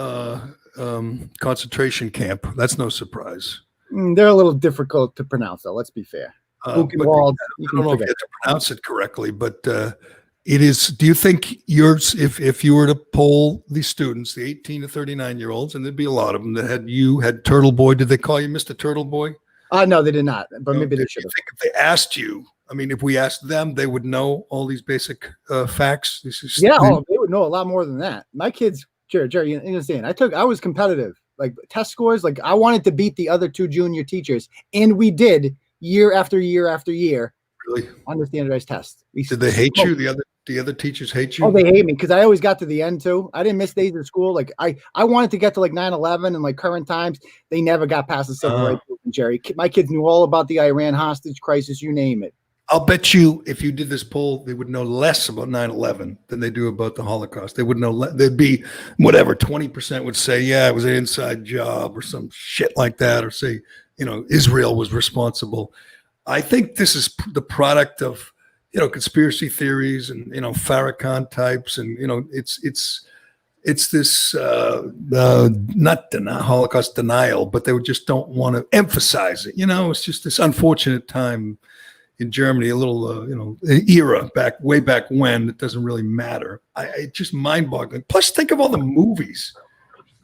concentration camp. That's no surprise. They're a little difficult to pronounce, though. Let's be fair. I don't know if you have to pronounce it correctly, but it is. Do you think if you were to poll the students, the 18 to 39-year-olds, and there'd be a lot of them that had Turtle Boy? Did they call you Mr. Turtle Boy? No, they did not. But maybe they should have. If they asked you. I mean, if we asked them, they would know all these basic facts. They would know a lot more than that. My kids, Jerry, you understand? I was competitive, like test scores. Like I wanted to beat the other two junior teachers, and we did year after year after year. Really? On the standardized test. Did they hate you? The other teachers hate you? Oh, they hate me because I always got to the end too. I didn't miss days in school. Like I wanted to get to like 9/11 and like current times. They never got past the civil rights movement, Jerry. My kids knew all about the Iran hostage crisis. You name it. I'll bet you if you did this poll, they would know less about 9/11 than they do about the Holocaust. They would know, there'd be whatever, 20% would say, yeah, it was an inside job or some shit like that, or say, Israel was responsible. I think this is the product of, conspiracy theories and, Farrakhan types. And, it's this not Holocaust denial, but they just don't want to emphasize it. It's just this unfortunate time in Germany, a little, era way back when. It doesn't really matter. It's just mind-boggling. Plus, think of all the movies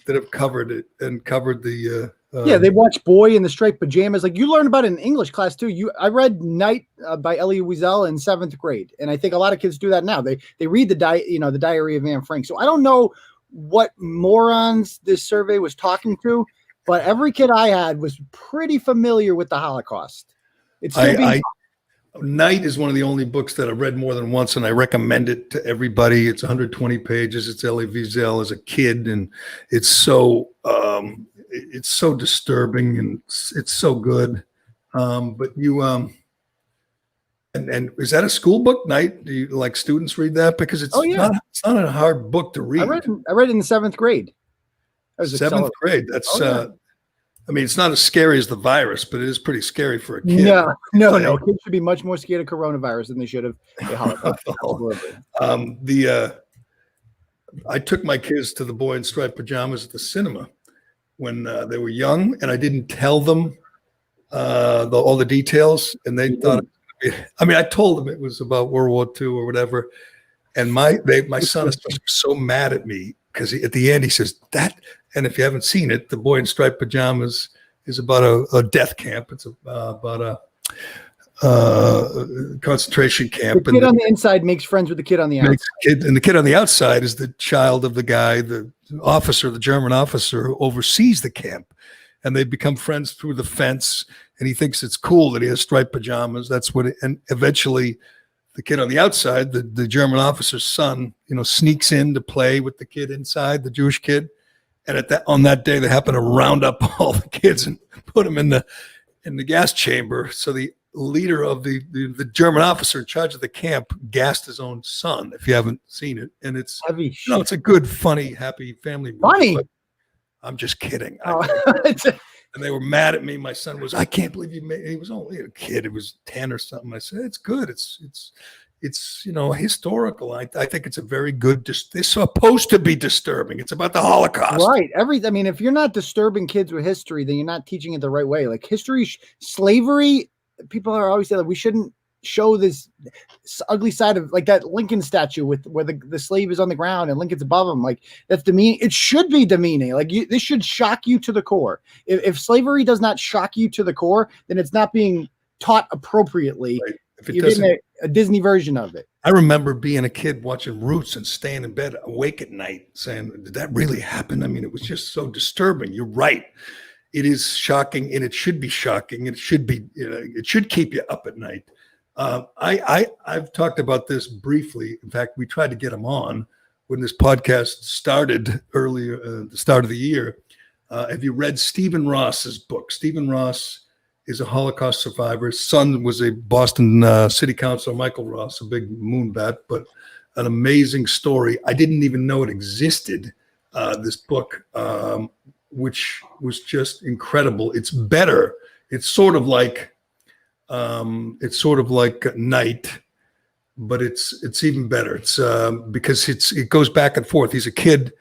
that have covered it and covered the. They watch Boy in the Striped Pajamas. Like you learn about it in English class too. I read Night by Elie Wiesel in 7th grade, and I think a lot of kids do that now. They read the Diary of Anne Frank. So I don't know what morons this survey was talking to. but every kid I had was pretty familiar with the Holocaust. It's still Night is one of the only books that I've read more than once, and I recommend it to everybody. It's 120 pages. It's Elie Wiesel as a kid, and it's so disturbing, and it's so good. But you and is that a school book, Night? Do you like students read that? Because it's not a hard book to read. I read it in the 7th grade. Seventh grade. That's I mean, it's not as scary as the virus, but it is pretty scary for a kid. No. Kids should be much more scared of coronavirus than they should have. I took my kids to the Boy in Striped Pajamas at the cinema when they were young, and I didn't tell them all the details, and they thought. I mean, I told them it was about World War II or whatever, and my son is so mad at me because at the end he says that. And if you haven't seen it, The Boy in Striped Pajamas is about a death camp. It's about a concentration camp. The kid on the inside makes friends with the kid on the outside. And the kid on the outside is the child of the guy, the officer, the German officer who oversees the camp. And they become friends through the fence. And he thinks it's cool that he has striped pajamas. That's what and eventually the kid on the outside, the German officer's son, sneaks in to play with the kid inside, the Jewish kid. And on that day, they happen to round up all the kids and put them in the gas chamber. So the leader of the German officer in charge of the camp gassed his own son. If you haven't seen it, and it's it's a good, funny, happy family movie. Funny. I'm just kidding. Oh. And they were mad at me. My son was, I can't believe you made. He was only a kid. It was 10 or something. I said, it's good. It's historical. I think it's a very good. It's supposed to be disturbing. It's about the Holocaust, right? If you're not disturbing kids with history, then you're not teaching it the right way. Like history, slavery. People are always saying we shouldn't show this ugly side of, like, that Lincoln statue where the slave is on the ground and Lincoln's above him. Like, that's demeaning. It should be demeaning. Like, this should shock you to the core. If slavery does not shock you to the core, then it's not being taught appropriately. Right. If you're getting a Disney version of it. I remember being a kid watching Roots and staying in bed awake at night saying, did that really happen? I mean, it was just so disturbing. You're right. It is shocking, and it should be shocking. It should be, it should keep you up at night. I've talked about this briefly. In fact, we tried to get him on when this podcast started earlier, the start of the year. Have you read Stephen Ross's book? Stephen Ross is a Holocaust survivor. His son was a Boston city councilor, Michael Ross, a big moonbat, but an amazing story. I didn't even know it existed, this book, which was just incredible. It's better. It's sort of like Night, but it's even better. It's because it goes back and forth. He's a kid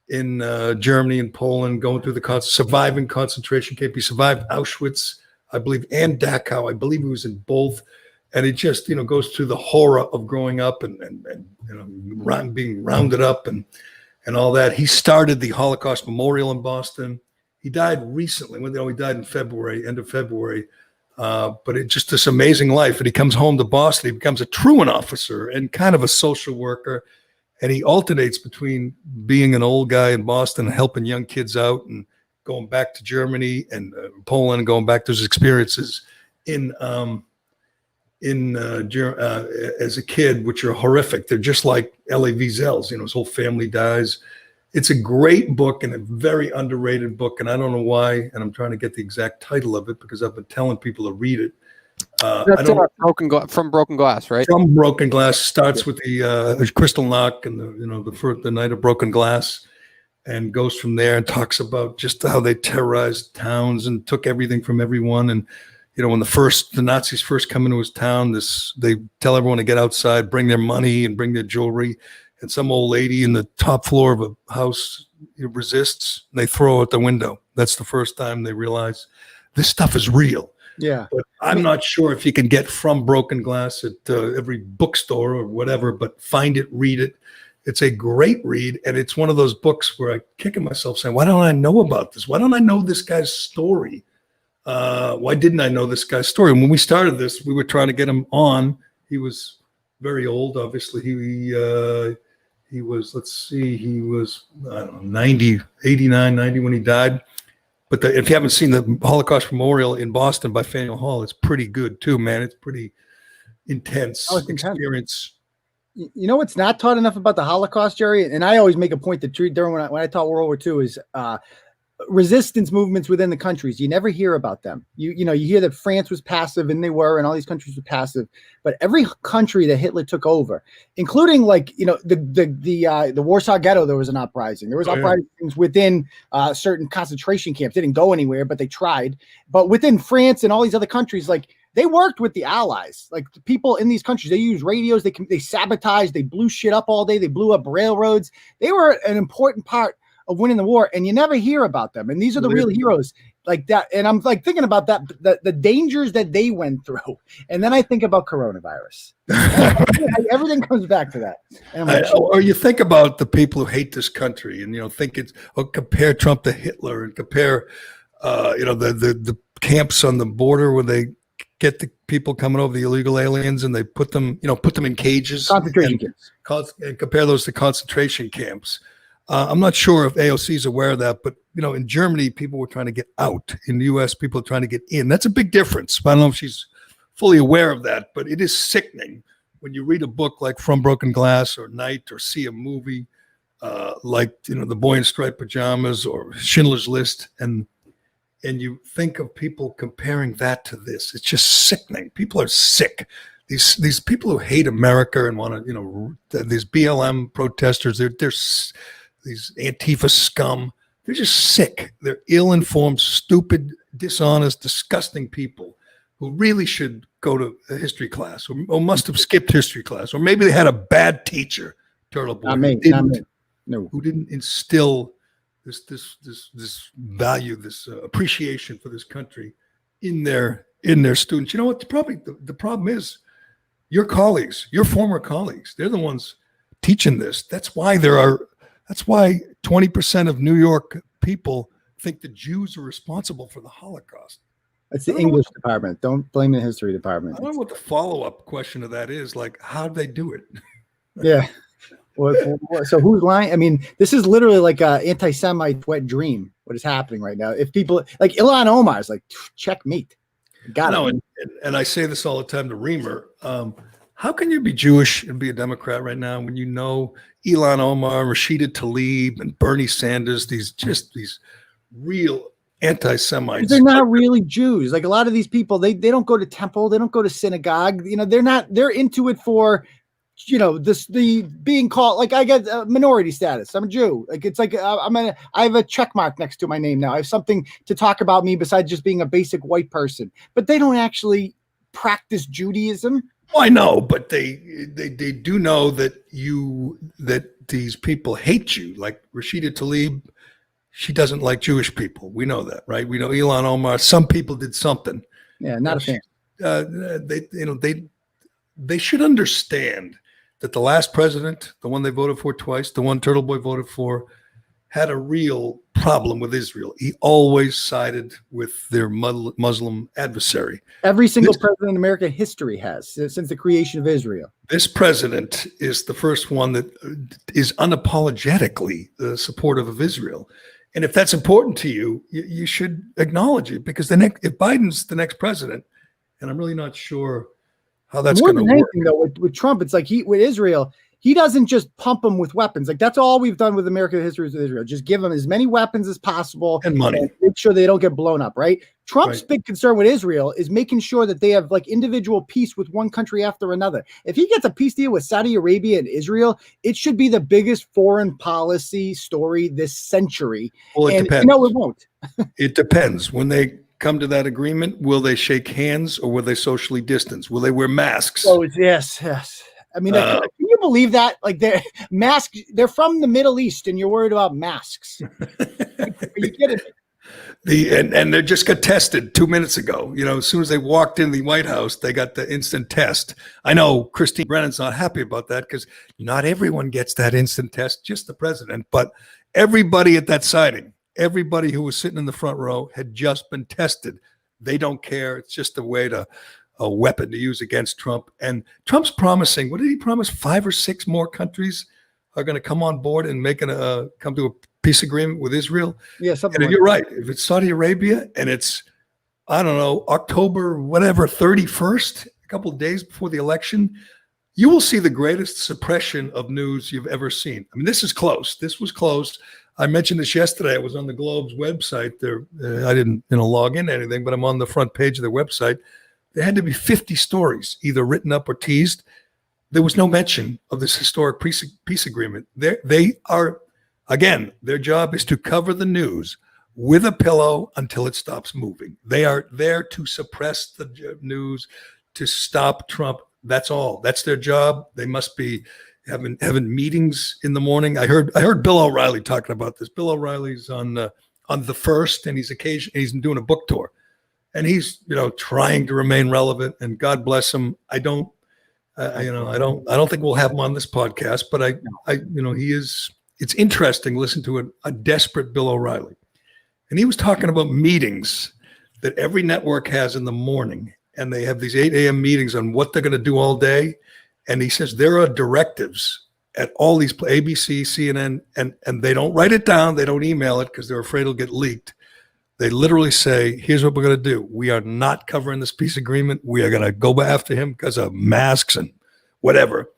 in Germany and Poland going through surviving concentration camp. He survived Auschwitz, I believe, and Dachau. I believe he was in both. And it just, goes through the horror of growing up and being rounded up and all that. He started the Holocaust Memorial in Boston. He died recently. He died in February, end of February. But it just this amazing life. And he comes home to Boston. He becomes a truant officer and kind of a social worker. And he alternates between being an old guy in Boston and helping young kids out and going back to Germany and Poland and going back to his experiences as a kid, which are horrific. They're just like Elie Wiesel's, his whole family dies. It's a great book and a very underrated book. And I don't know why. And I'm trying to get the exact title of it because I've been telling people to read it. From Broken Glass, right? From Broken Glass. Starts with the Crystal Knock and the Night of Broken Glass, and goes from there and talks about just how they terrorized towns and took everything from everyone. And when the Nazis first come into his town, they tell everyone to get outside, bring their money and bring their jewelry. And some old lady in the top floor of a house resists. And they throw out the window. That's the first time they realize this stuff is real. Yeah. But I'm not sure if you can get From Broken Glass at every bookstore or whatever, but find it, read it. It's a great read. And it's one of those books where I kick myself saying, why don't I know about this? Why don't I know this guy's story? Why didn't I know this guy's story? And when we started this, we were trying to get him on. He was very old, obviously. He was, I don't know, 89, 90 when he died. But if you haven't seen the Holocaust Memorial in Boston by Faneuil Hall, it's pretty good too, man. It's pretty intense experience. You know what's not taught enough about the Holocaust, Jerry? And I always make a point that during when I taught World War II is resistance movements within the countries. You never hear about them. You hear that France was passive, and they were, and all these countries were passive. But every country that Hitler took over, including the Warsaw Ghetto, there was an uprising. There was uprisings within certain concentration camps. They didn't go anywhere, but they tried. But within France and all these other countries, like they worked with the Allies. Like the people in these countries, they used radios. They sabotaged. They blew shit up all day. They blew up railroads. They were an important part of winning the war, and you never hear about them. And these are the real heroes like that. And I'm like thinking about that, the dangers that they went through. And then I think about coronavirus. Everything comes back to that. And I'm like, or you think about the people who hate this country and, think compare Trump to Hitler and compare, the camps on the border where they get the people coming over, the illegal aliens, and they put them in cages. Concentration camps. And compare those to concentration camps. I'm not sure if AOC is aware of that, but in Germany, people were trying to get out. In the U.S., people are trying to get in. That's a big difference. I don't know if she's fully aware of that, but it is sickening when you read a book like From Broken Glass or Night, or see a movie like The Boy in Striped Pajamas or Schindler's List, and you think of people comparing that to this. It's just sickening. People are sick. These people who hate America and want to, these BLM protesters, they're these Antifa scum. They're just sick. They're ill-informed, stupid, dishonest, disgusting people who really should go to a history class or must have skipped history class. Or maybe they had a bad teacher, Turtle Boy, who didn't instill this value, this appreciation for this country in their students. You know what? The problem is your colleagues, your former colleagues, they're the ones teaching this. That's why 20% of New York people think the Jews are responsible for the Holocaust. That's the English department. Don't blame the history department. I don't know what the follow-up question to that is. Like, how'd they do it? Yeah. So who's lying? I mean, this is literally like an anti-Semite wet dream. What is happening right now? If people like Ilhan Omar is like, checkmate. Got it. And I say this all the time to Reamer. How can you be Jewish and be a Democrat right now when Ilhan Omar, Rashida Tlaib, and Bernie Sanders, these real anti-Semites? They're not really Jews. Like a lot of these people, they don't go to temple, they don't go to synagogue. They're into it for, the being called, like I get minority status. I'm a Jew. Like it's like I have a check mark next to my name now. I have something to talk about me besides just being a basic white person. But they don't actually practice Judaism. Well, I know, but they do know that these people hate you. Like Rashida Tlaib, she doesn't like Jewish people. We know that, right? We know Ilhan Omar. Some people did something. Yeah, not a fan. They should understand that the last president, the one they voted for twice, the one Turtle Boy voted for, had a real problem with Israel. He always sided with their Muslim adversary. Every single president in American history has since the creation of Israel. This president is the first one that is unapologetically supportive of Israel. And if that's important to you, you should acknowledge it, because if Biden's the next president, and I'm really not sure how that's going to work. Anything, though, with Trump, it's like with Israel, he doesn't just pump them with weapons. Like that's all we've done with American history with Israel. Just give them as many weapons as possible and money. And make sure they don't get blown up, right? Trump's big concern with Israel is making sure that they have like individual peace with one country after another. If he gets a peace deal with Saudi Arabia and Israel, it should be the biggest foreign policy story this century. Well, it depends. No, it won't. It depends. When they come to that agreement, will they shake hands or will they socially distance? Will they wear masks? Oh, yes. I mean, can you believe that? Like they're from the Middle East and you're worried about masks. Are you kidding me? And they just got tested 2 minutes ago. As soon as they walked in the White House, they got the instant test. I know Christine Brennan's not happy about that because not everyone gets that instant test, just the president. But everybody at that signing, everybody who was sitting in the front row had just been tested. They don't care. It's just a weapon to use against Trump. And Trump's promising, what did he promise? 5 or 6 more countries are going to come on board and come to a peace agreement with Israel. Yeah, something. And you're right. If it's Saudi Arabia and it's, I don't know, October, whatever, 31st, a couple of days before the election, you will see the greatest suppression of news you've ever seen. I mean, this is close. This was close. I mentioned this yesterday. I was on the Globe's website. There, I didn't, log in anything, but I'm on the front page of their website. There had to be 50 stories, either written up or teased. There was no mention of this historic peace agreement. They are, again, their job is to cover the news with a pillow until it stops moving. They are there to suppress the news, to stop Trump. That's all. That's their job. They must be having meetings in the morning. I heard Bill O'Reilly talking about this. Bill O'Reilly's on the First, and he's doing a book tour, and he's trying to remain relevant. And God bless him. I don't think we'll have him on this podcast, but he is. It's interesting. Listen to a desperate Bill O'Reilly, and he was talking about meetings that every network has in the morning. And they have these 8 a.m. meetings on what they're going to do all day. And he says there are directives at all these ABC, CNN, and they don't write it down. They don't email it because they're afraid it'll get leaked. They literally say, here's what we're going to do. We are not covering this peace agreement. We are going to go after him because of masks and whatever.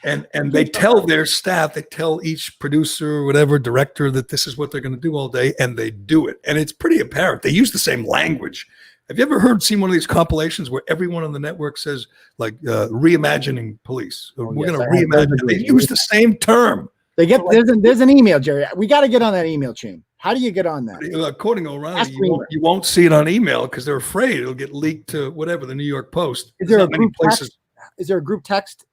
and they tell their staff, they tell each producer, whatever, director, that this is what they're going to do all day. And they do it. And it's pretty apparent. They use the same language. Have you ever seen one of these compilations where everyone on the network says, like, reimagining police? We're going to reimagine. They use the same term. There's an email, Jerry. We got to get on that email chain. How do you get on that? According to O'Reilly, you won't see it on email because they're afraid it'll get leaked to whatever, the New York Post. Is there a group text? Is there a group text?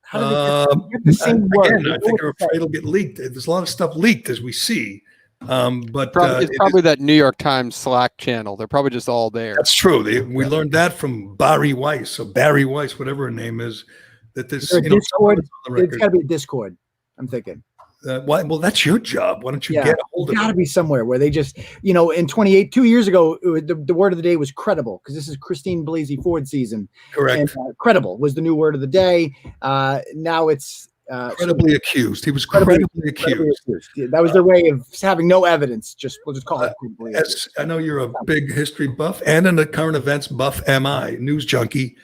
How do they get the same word? Again, I think they're afraid it'll get leaked. There's a lot of stuff leaked, as we see. But it's probably that New York Times Slack channel. They're probably just all there. That's true. We learned that from Barry Weiss, whatever her name is. That this Discord. It's got to be a Discord. I'm thinking. Why? Well, that's your job. Why don't you get a hold of it? It's got to be somewhere where they just, in 2 years ago, the word of the day was credible, because this is Christine Blasey Ford season. Correct. And, credible was the new word of the day. Now it's credibly accused. He was credibly accused. Yeah, that was their way of having no evidence. We'll just call it. As I know you're a big history buff and in the current events buff. Am I news junkie?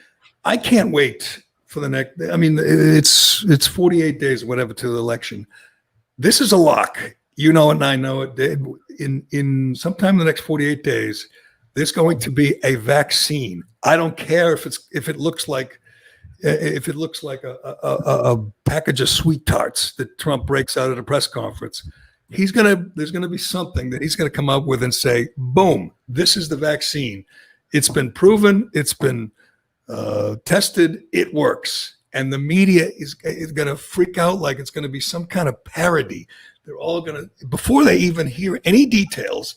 I can't wait for the next. I mean, it's 48 days, whatever, to the election. This is a lock. You know it, and I know it. In sometime in the next 48 days, there's going to be a vaccine. I don't care if it looks like a package of sweet tarts that Trump breaks out at a press conference. There's gonna be something that he's gonna come up with and say, boom, this is the vaccine. It's been proven, it's been tested, it works. And the media is gonna freak out like it's gonna be some kind of parody. They're all gonna, before they even hear any details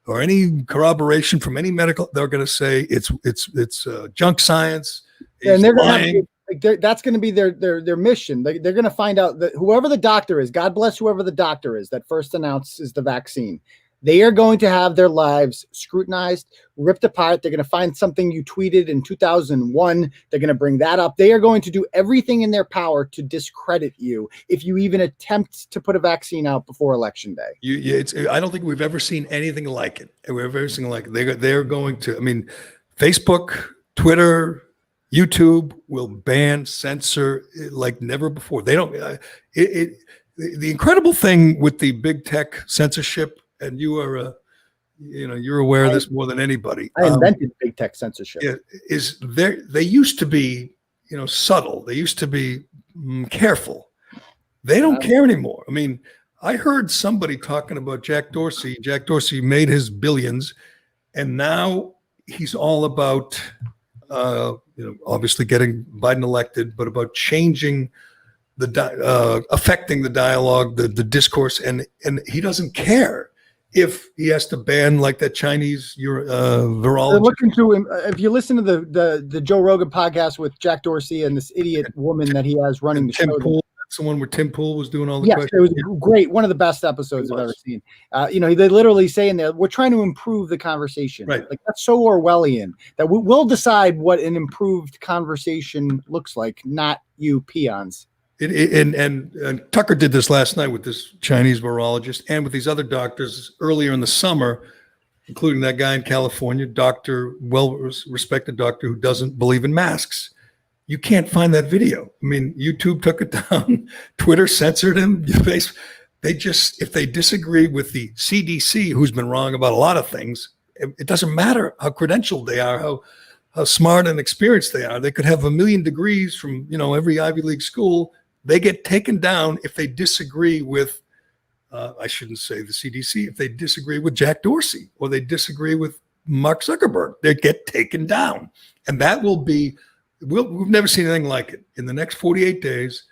or any corroboration from any medical, they're gonna say it's junk science. And they're going to that's going to be their mission. They're going to find out that whoever the doctor is, God bless whoever the doctor is that first announces the vaccine, they are going to have their lives scrutinized, ripped apart. They're going to find something you tweeted in 2001. They're going to bring that up. They are going to do everything in their power to discredit you if you even attempt to put a vaccine out before Election Day. I don't think we've ever seen anything like it. We've ever seen like it. They're going to, I mean, Facebook, Twitter, YouTube will ban, censor like never before. They don't. The incredible thing with the big tech censorship, and you are, you're aware of this more than anybody. I invented big tech censorship. Is there? They used to be, subtle. They used to be careful. They don't care anymore. I mean, I heard somebody talking about Jack Dorsey. Jack Dorsey made his billions, and now he's all about. Obviously getting Biden elected, but about changing affecting the dialogue, the discourse, and he doesn't care if he has to ban like that Chinese virologist. They're looking to him. If you listen to the Joe Rogan podcast with Jack Dorsey and this idiot woman that he has running the Tim show. Pool, that's the one where Tim Pool was doing all the questions. It was great. One of the best episodes I've ever seen. They literally say in there, we're trying to improve the conversation. Right. Like that's so Orwellian that we'll decide what an improved conversation looks like, not you peons. And Tucker did this last night with this Chinese virologist and with these other doctors earlier in the summer, including that guy in California, well-respected doctor who doesn't believe in masks. You can't find that video. I mean, YouTube took it down. Twitter censored him. If they disagree with the CDC, who's been wrong about a lot of things, it doesn't matter how credentialed they are, how smart and experienced they are. They could have 1 million degrees from, every Ivy League school. They get taken down if they disagree with, I shouldn't say the CDC, if they disagree with Jack Dorsey or they disagree with Mark Zuckerberg, they get taken down. And that will be, we've never seen anything like it. In the next 48 days,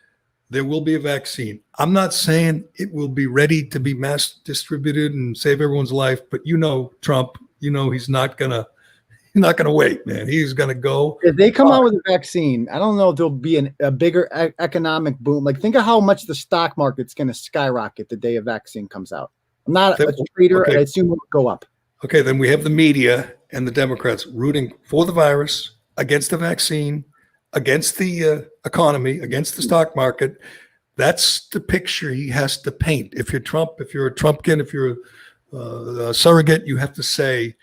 there will be a vaccine. I'm not saying it will be ready to be mass distributed and save everyone's life, but Trump, he's not gonna wait, man. He's gonna go. If they come out with a vaccine, I don't know if there'll be a bigger economic boom. Like, think of how much the stock market's going to skyrocket the day a vaccine comes out. I'm not a trader, and I assume it'll go up. Okay, then we have the media and the Democrats rooting for the virus, against the vaccine, against the economy, against the stock market. That's the picture he has to paint. If you're Trump, if you're a Trumpkin, if you're a surrogate, you have to say,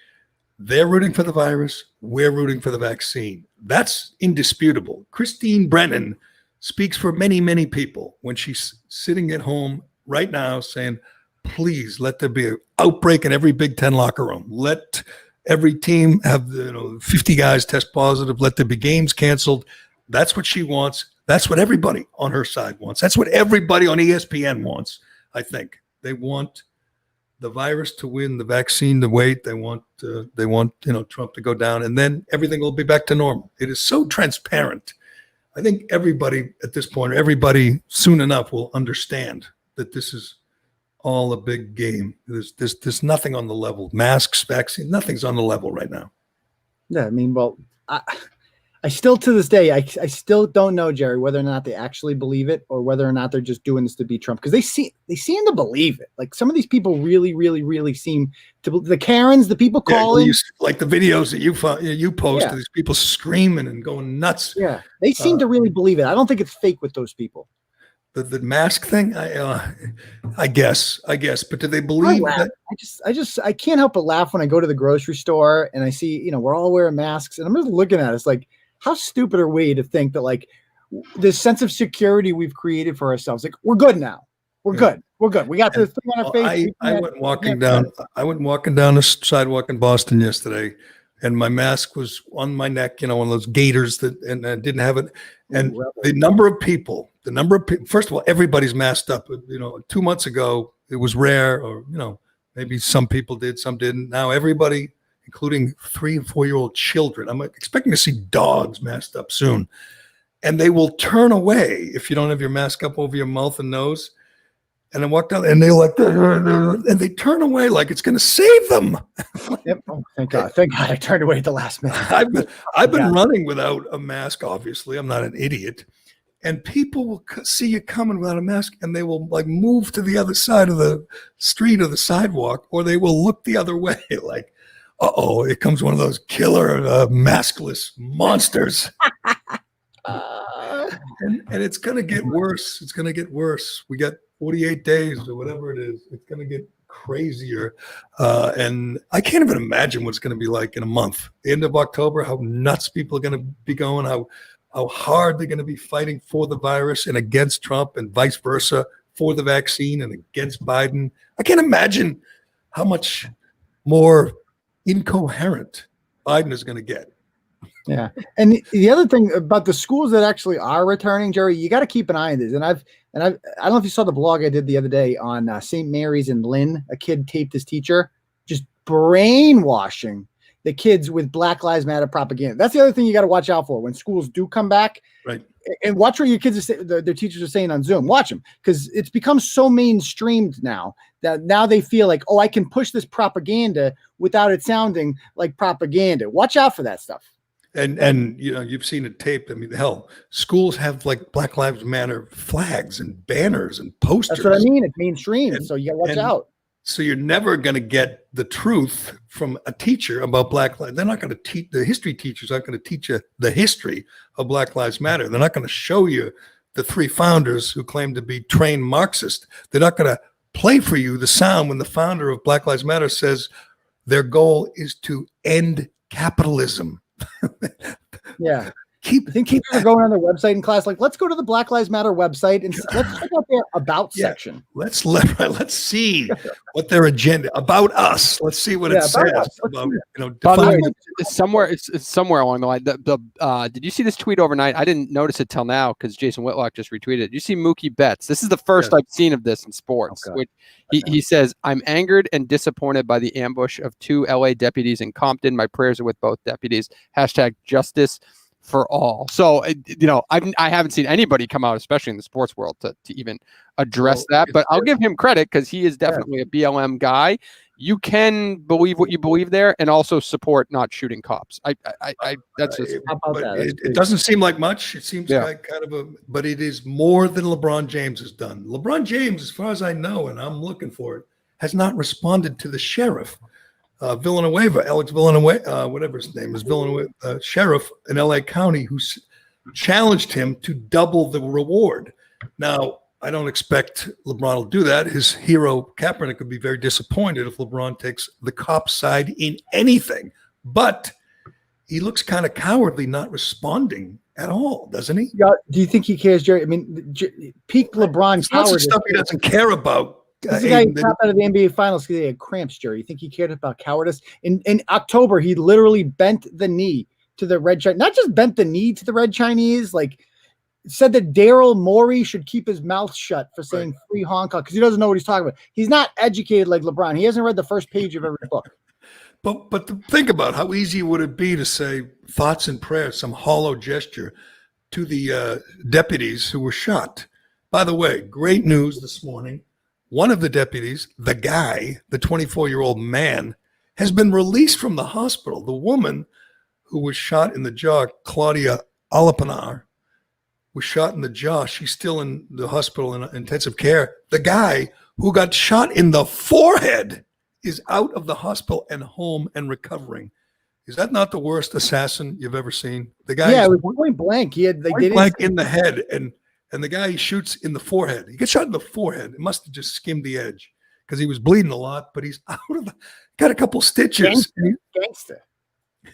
they're rooting for the virus, we're rooting for the vaccine. That's indisputable. Christine Brennan speaks for many, many people when she's sitting at home right now saying, please let there be an outbreak in every Big Ten locker room. Let every team have 50 guys test positive. Let there be games canceled. That's what she wants. That's what everybody on her side wants. That's what everybody on ESPN wants, I think. They want the virus to win, the vaccine to wait. They want Trump to go down, and then everything will be back to normal. It is so transparent. I think everybody at this point, everybody soon enough will understand that this is all a big game. There's nothing on the level. Masks, vaccine, nothing's on the level right now. Yeah, I mean, well, I still, to this day, I still don't know, Jerry, whether or not they actually believe it or whether or not they're just doing this to beat Trump, because they seem to believe it. Like, some of these people really, really, really seem to. The Karens, the people calling, like the videos that you post of these people screaming and going nuts. Yeah, they seem to really believe it. I don't think it's fake with those people. The mask thing, I guess, but do they believe that? I can't help but laugh when I go to the grocery store and I see, we're all wearing masks, and I'm just looking at it. It's like, how stupid are we to think that, like, this sense of security we've created for ourselves, like, we're good now. We're good. We got this thing on our face. I went walking down the sidewalk in Boston yesterday, and my mask was on my neck, one of those gaiters and I didn't have it. And the number of people, first of all, everybody's masked up. 2 months ago, it was rare, or, maybe some people did, some didn't. Now everybody, including 3 and 4-year-old children, I'm expecting to see dogs masked up soon. And they will turn away if you don't have your mask up over your mouth and nose. And I walk down, and they're like, and they turn away like it's going to save them. Yep. Oh, thank God! I turned away at the last minute. I've been running without a mask. Obviously, I'm not an idiot. And people will see you coming without a mask, and they will, like, move to the other side of the street or the sidewalk, or they will look the other way, like, uh-oh, here comes one of those killer maskless monsters. And it's going to get worse. It's going to get worse. We got 48 days or whatever it is. It's going to get crazier. And I can't even imagine what it's going to be like in a month. The end of October, how nuts people are going to be going, how hard they're going to be fighting for the virus and against Trump, and vice versa, for the vaccine and against Biden. I can't imagine how much more incoherent Biden is going to get. Yeah. And the other thing about the schools that actually are returning, Jerry, you got to keep an eye on this. And I don't know if you saw the blog I did the other day on St. Mary's in Lynn. A kid taped his teacher just brainwashing the kids with Black Lives Matter propaganda. That's the other thing you got to watch out for when schools do come back. Right. And watch what your kids their teachers are saying on Zoom. Watch them, because it's become so mainstreamed now that now they feel like, oh, I can push this propaganda without it sounding like propaganda. Watch out for that stuff. And you've seen it taped. I mean, hell, schools have, like, Black Lives Matter flags and banners and posters. That's what I mean. It's mainstream, so you got to watch out. So you're never going to get the truth from a teacher about Black Lives. They're not going to teach. The history teachers aren't going to teach you the history of Black Lives Matter. They're not going to show you the three founders who claim to be trained Marxist. They're not going to play for you the sound when the founder of Black Lives Matter says their goal is to end capitalism. Yeah. I think people are going on their website in class, like, let's go to the Black Lives Matter website and let's check out their about section. Let's see what their agenda about us. Let's see what it says about, it's somewhere along the line. Did you see this tweet overnight? I didn't notice it till now because Jason Whitlock just retweeted it. Did you see Mookie Betts? This is the first I've seen of this in sports. Okay. Which he says, "I'm angered and disappointed by the ambush of 2 LA deputies in Compton. My prayers are with both deputies. #justice for all." So, I haven't seen anybody come out, especially in the sports world, to even address that. But I'll give him credit because he is definitely a BLM guy. You can believe what you believe there and also support not shooting cops. That's just it doesn't seem like much. It seems like kind of but it is more than LeBron James has done. LeBron James, as far as I know, and I'm looking for it, has not responded to the sheriff. Alex Villanueva, whatever his name is, sheriff in LA County, who challenged him to double the reward. Now, I don't expect LeBron will do that. His hero, Kaepernick, would be very disappointed if LeBron takes the cop side in anything. But he looks kind of cowardly not responding at all, doesn't he? Yeah. Do you think he cares, Jerry? I mean, peak LeBron cowardice. Stuff he doesn't care about. This is the guy who dropped out of the NBA Finals because he had cramps, Jerry. You think he cared about cowardice? In October, he literally bent the knee to the Red Chinese. Not just bent the knee to the Red Chinese, like said that Daryl Morey should keep his mouth shut for saying free Hong Kong because he doesn't know what he's talking about. He's not educated like LeBron. He hasn't read the first page of every book. But think about how easy would it be to say thoughts and prayers, some hollow gesture to the deputies who were shot. By the way, great news this morning. One of the deputies, the guy, the 24-year-old man, has been released from the hospital. The woman who was shot in the jaw, Claudia Alapanar, was shot in the jaw. She's still in the hospital in intensive care. The guy who got shot in the forehead is out of the hospital and home and recovering. Is that not the worst assassin you've ever seen? The guy, it was point blank. He had point blank in the head, and the guy he shoots in the forehead. He gets shot in the forehead. It must have just skimmed the edge because he was bleeding a lot, but he's out of got a couple stitches. Gangster.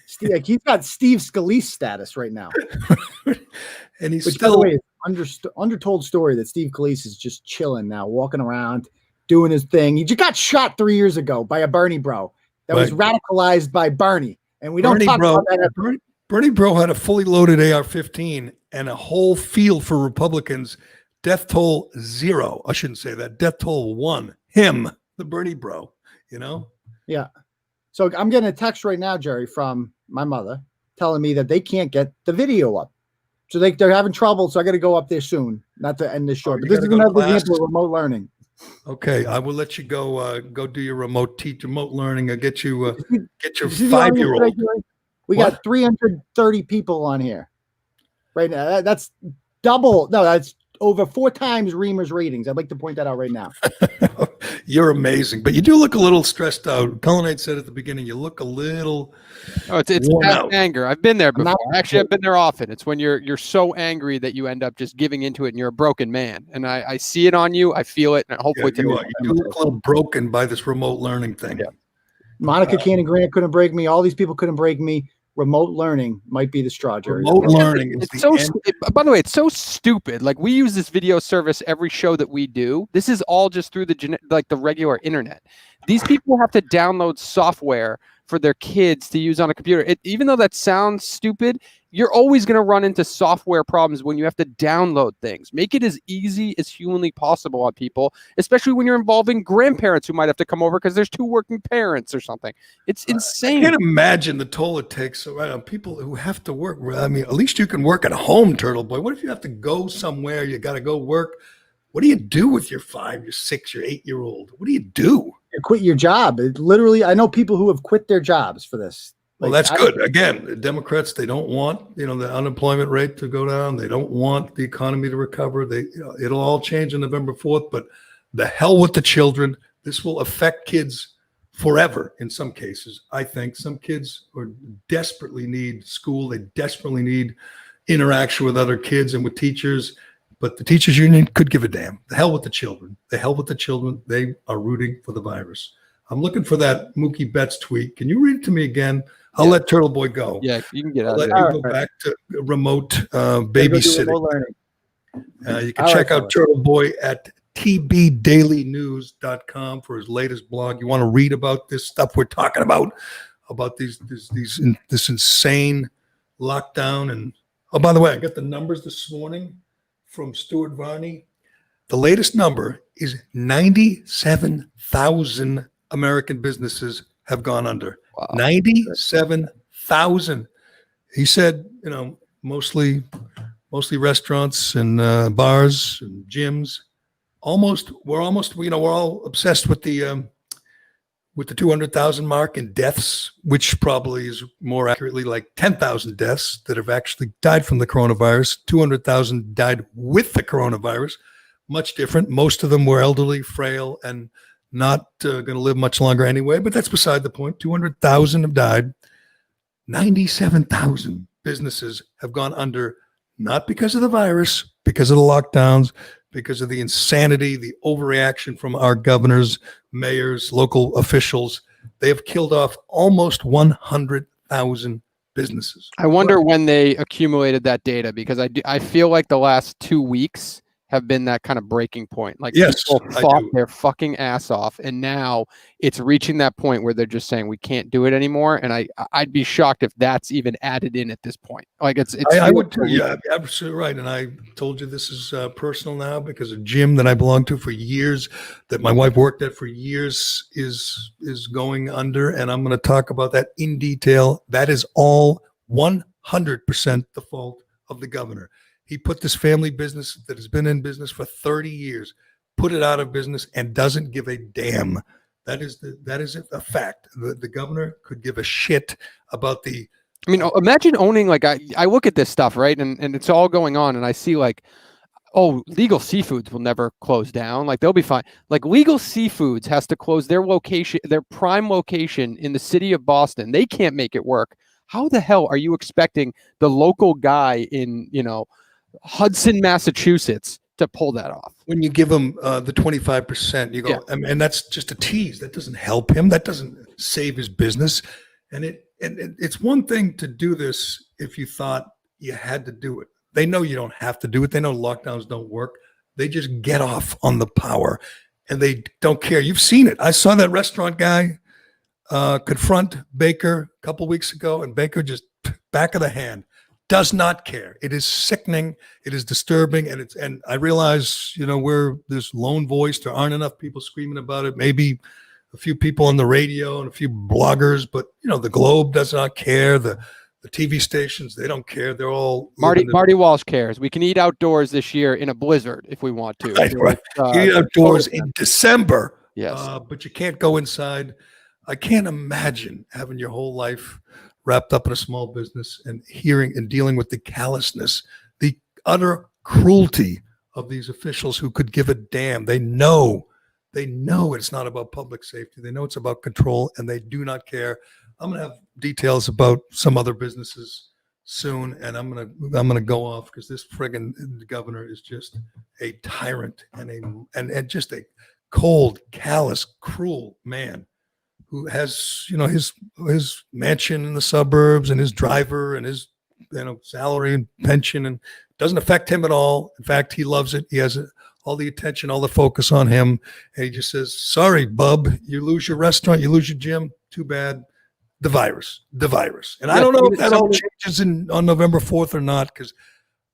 Steve, he's got Steve Scalise status right now. And he's still, by the way, undertold story that Steve Scalise is just chilling now, walking around, doing his thing. He just got shot 3 years ago by a Bernie bro that was radicalized by Bernie. And we don't talk about that. Bernie bro had a fully loaded AR-15 and a whole field for Republicans. Death toll 0. I shouldn't say that. Death toll 1. Him, the Bernie bro, Yeah. So I'm getting a text right now, Jerry, from my mother telling me that they can't get the video up. So they're having trouble. So I got to go up there soon, not to end this short. But this is another example of remote learning. Okay, I will let you go do your remote learning. I'll get you your 5-year-old. We got 330 people on here right now. That's double. No, that's over 4 times Reamer's ratings. I'd like to point that out right now. You're amazing, but you do look a little stressed out. Cullinate said at the beginning, you look a little. Oh, it's anger. I've been there before. Actually, I've been there often. It's when you're so angry that you end up just giving into it, and you're a broken man. And I see it on you. I feel it, and hopefully you do look a little broken by this remote learning thing. Yeah. Monica Cannon Grant couldn't break me. All these people couldn't break me. Remote learning might be the straw, Jerry. Remote learning is the end. By the way, it's so stupid. Like, we use this video service every show that we do. This is all just through the regular internet. These people have to download software for their kids to use on a computer. Even though that sounds stupid, you're always going to run into software problems when you have to download things. Make it as easy as humanly possible on people, especially when you're involving grandparents who might have to come over because there's 2 working parents or something. It's insane. I can't imagine the toll it takes on people who have to work. I mean, at least you can work at home, Turtle Boy. What if you have to go somewhere? You got to go work. What do you do with your 5, your 6, your 8-year-old? What do you do? You quit your job. Literally, I know people who have quit their jobs for this. Well, that's good. Again, the Democrats, they don't want, the unemployment rate to go down. They don't want the economy to recover. It'll all change on November 4th, but the hell with the children. This will affect kids forever in some cases. I think some kids desperately need school. They desperately need interaction with other kids and with teachers. But the teachers union could give a damn. The hell with the children. The hell with the children. They are rooting for the virus. I'm looking for that Mookie Betts tweet. Can you read it to me again? I'll let Turtle Boy go. Yeah, you can get I'll out let of you there. go back to remote Go do babysitting. remote learning. You can check out Turtle Boy at tbdailynews.com for his latest blog. You want to read about this stuff we're talking about this insane lockdown. And oh, by the way, I got the numbers this morning from Stuart Varney. The latest number is 97,000 American businesses have gone under. Wow. 97,000. He said, mostly restaurants and bars and gyms. We're all obsessed with the 200,000 mark in deaths, which probably is more accurately like 10,000 deaths that have actually died from the coronavirus. 200,000 died with the coronavirus. Much different. Most of them were elderly, frail, and not going to live much longer anyway, but that's beside the point. 200,000 have died. 97,000 businesses have gone under, not because of the virus, because of the lockdowns, because of the insanity, the overreaction from our governors, mayors, local officials. They have killed off almost 100,000 businesses. I wonder when they accumulated that data, because I feel like the last 2 weeks have been that kind of breaking point. Like, yes, people fought their fucking ass off, and now it's reaching that point where they're just saying we can't do it anymore. And I'd be shocked if that's even added in at this point. Like, I would too. Yeah, absolutely right. And I told you this is personal now, because a gym that I belonged to for years, that my wife worked at for years, is going under, and I'm going to talk about that in detail. That is all 100% the fault of the governor. He put this family business that has been in business for 30 years, put it out of business, and doesn't give a damn. That is a fact. The governor could give a shit about the. I mean, imagine owning, like, I look at this stuff, right, and it's all going on, and I see like, oh, Legal Seafoods will never close down. Like, they'll be fine. Like, Legal Seafoods has to close their location, their prime location in the city of Boston. They can't make it work. How the hell are you expecting the local guy in, Hudson, Massachusetts to pull that off? When you give him the 25%, you go, and that's just a tease. That doesn't help him. That doesn't save his business. And it's one thing to do this if you thought you had to do it. They know you don't have to do it. They know lockdowns don't work. They just get off on the power, and they don't care. You've seen it. I saw that restaurant guy confront Baker a couple weeks ago, and Baker just back of the hand. Does not care. It is sickening. It is disturbing. And I realize, we're this lone voice. There aren't enough people screaming about it. Maybe a few people on the radio and a few bloggers, but the Globe does not care. The TV stations, they don't care. They're all Marty Walsh cares. We can eat outdoors this year in a blizzard if we want to. Right. You eat outdoors in December. Yes. But you can't go inside. I can't imagine having your whole life wrapped up in a small business and hearing and dealing with the callousness, the utter cruelty of these officials who could give a damn. They know it's not about public safety. They know it's about control, and they do not care. I'm going to have details about some other businesses soon, and I'm going to go off, because this friggin' governor is just a tyrant and just a cold, callous, cruel man who has, his mansion in the suburbs and his driver and his, salary and pension, and doesn't affect him at all. In fact, he loves it. He has all the attention, all the focus on him. And he just says, sorry, bub, you lose your restaurant, you lose your gym. Too bad. The virus. And I don't know if that all changes on November 4th or not, because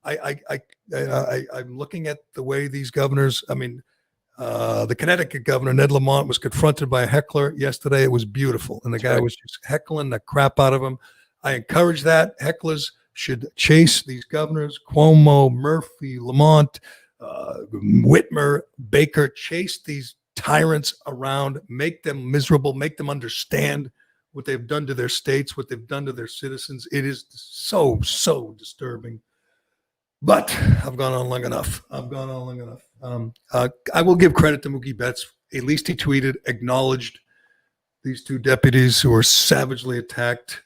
I'm looking at the way these governors, the Connecticut governor, Ned Lamont, was confronted by a heckler yesterday. It was beautiful. And the guy was just heckling the crap out of him. I encourage that. Hecklers should chase these governors, Cuomo, Murphy, Lamont, Whitmer, Baker, chase these tyrants around, make them miserable, make them understand what they've done to their states, what they've done to their citizens. It is so, so disturbing. But I've gone on long enough. I will give credit to Mookie Betts. At least he tweeted, acknowledged these two deputies who were savagely attacked.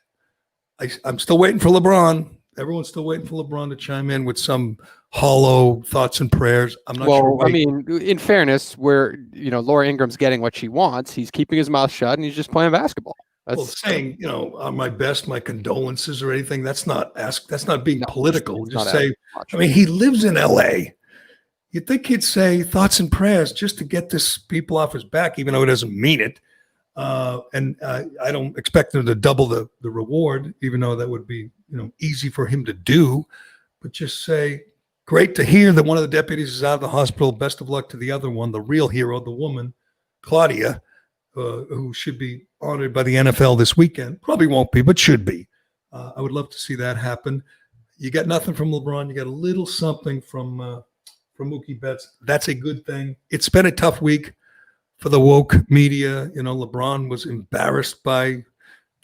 I'm still waiting for LeBron. Everyone's still waiting for LeBron to chime in with some hollow thoughts and prayers. I'm not sure. Well, I mean, in fairness, where Laura Ingram's getting what she wants, he's keeping his mouth shut and he's just playing basketball. Well, saying, on my best, my condolences or anything, that's not being political. Just say, I mean, he lives in LA. You'd think he'd say thoughts and prayers just to get this people off his back, even though he doesn't mean it. And I don't expect him to double the reward, even though that would be, easy for him to do. But just say, great to hear that one of the deputies is out of the hospital. Best of luck to the other one, the real hero, the woman, Claudia, who should be honored by the NFL this weekend. Probably won't be, but should be. I would love to see that happen. You got nothing from LeBron. You got a little something from Mookie Betts. That's a good thing. It's been a tough week for the woke media. LeBron was embarrassed by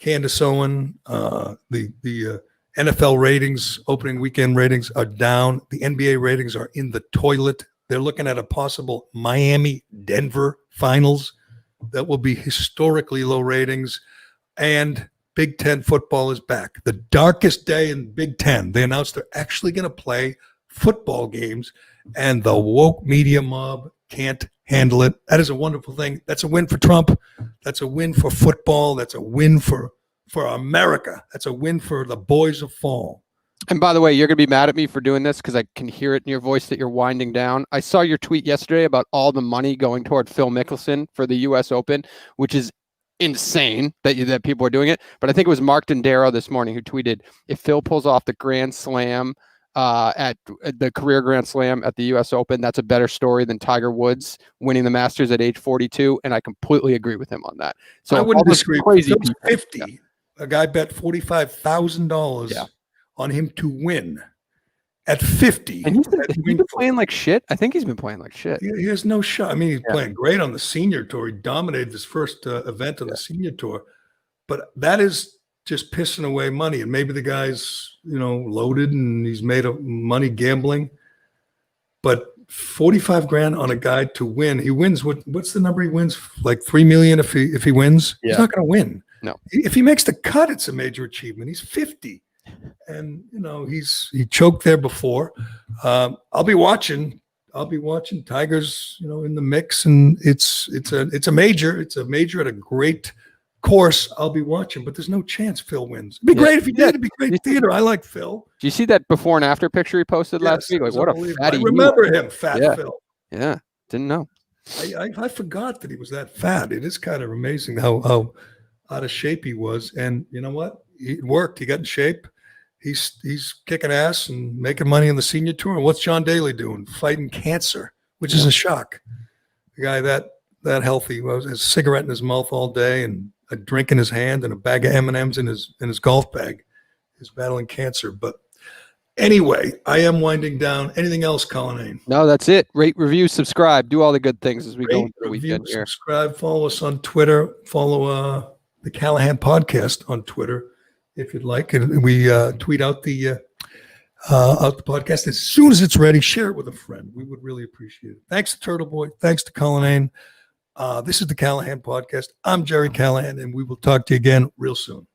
Candace Owen. The NFL ratings, opening weekend ratings are down. The NBA ratings are in the toilet. They're looking at a possible Miami-Denver finals that will be historically low ratings. And Big Ten football is back. The darkest day in Big Ten. They announced they're actually going to play football games, and the woke media mob can't handle it. That is a wonderful thing. That's a win for Trump. That's a win for football. That's a win for America. That's a win for the boys of fall. And by the way, you're going to be mad at me for doing this because I can hear it in your voice that you're winding down. I saw your tweet yesterday about all the money going toward Phil Mickelson for the U.S. Open, which is insane that people are doing it. But I think it was Mark Dondero this morning who tweeted, if Phil pulls off the Grand Slam at the career Grand Slam at the U.S. Open, that's a better story than Tiger Woods winning the Masters at age 42. And I completely agree with him on that. So I wouldn't disagree. Crazy 50. Yeah. A guy bet $45,000 on him to win at 50. And he's been playing like shit. I think he's been playing like shit. He has no shot. I mean, he's playing great on the senior tour. He dominated his first event on the senior tour. But that is just pissing away money. And maybe the guy's, loaded and he's made money gambling. But 45 grand on a guy to win. He wins. What's the number he wins? Like 3 million if he wins? Yeah. He's not going to win. No. If he makes the cut, it's a major achievement. He's 50. And he choked there before. I'll be watching. Tiger's in the mix, and it's a major. It's a major at a great course. I'll be watching, but there's no chance Phil wins. It'd be great if he did. It'd be great theater. I like Phil. Do you see that before and after picture he posted last week? Like, what a fatty! I remember him, fat Phil. Yeah, didn't know. I forgot that he was that fat. It is kind of amazing how out of shape he was. And you know what? It worked. He got in shape. He's kicking ass and making money on the senior tour. And what's John Daly doing? Fighting cancer, which is a shock. The guy that healthy has a cigarette in his mouth all day and a drink in his hand and a bag of M&Ms in his golf bag. He's battling cancer. But anyway, I am winding down. Anything else, Colin? No, that's it. Rate, review, subscribe. Do all the good things as we go into the weekend here. Subscribe. Follow us on Twitter. Follow the Callahan Podcast on Twitter if you'd like. And we tweet out the podcast as soon as it's ready. Share it with a friend. We would really appreciate it. Thanks to Turtle Boy. Thanks to Colin. This is the Callahan Podcast. I'm Jerry Callahan, and we will talk to you again real soon.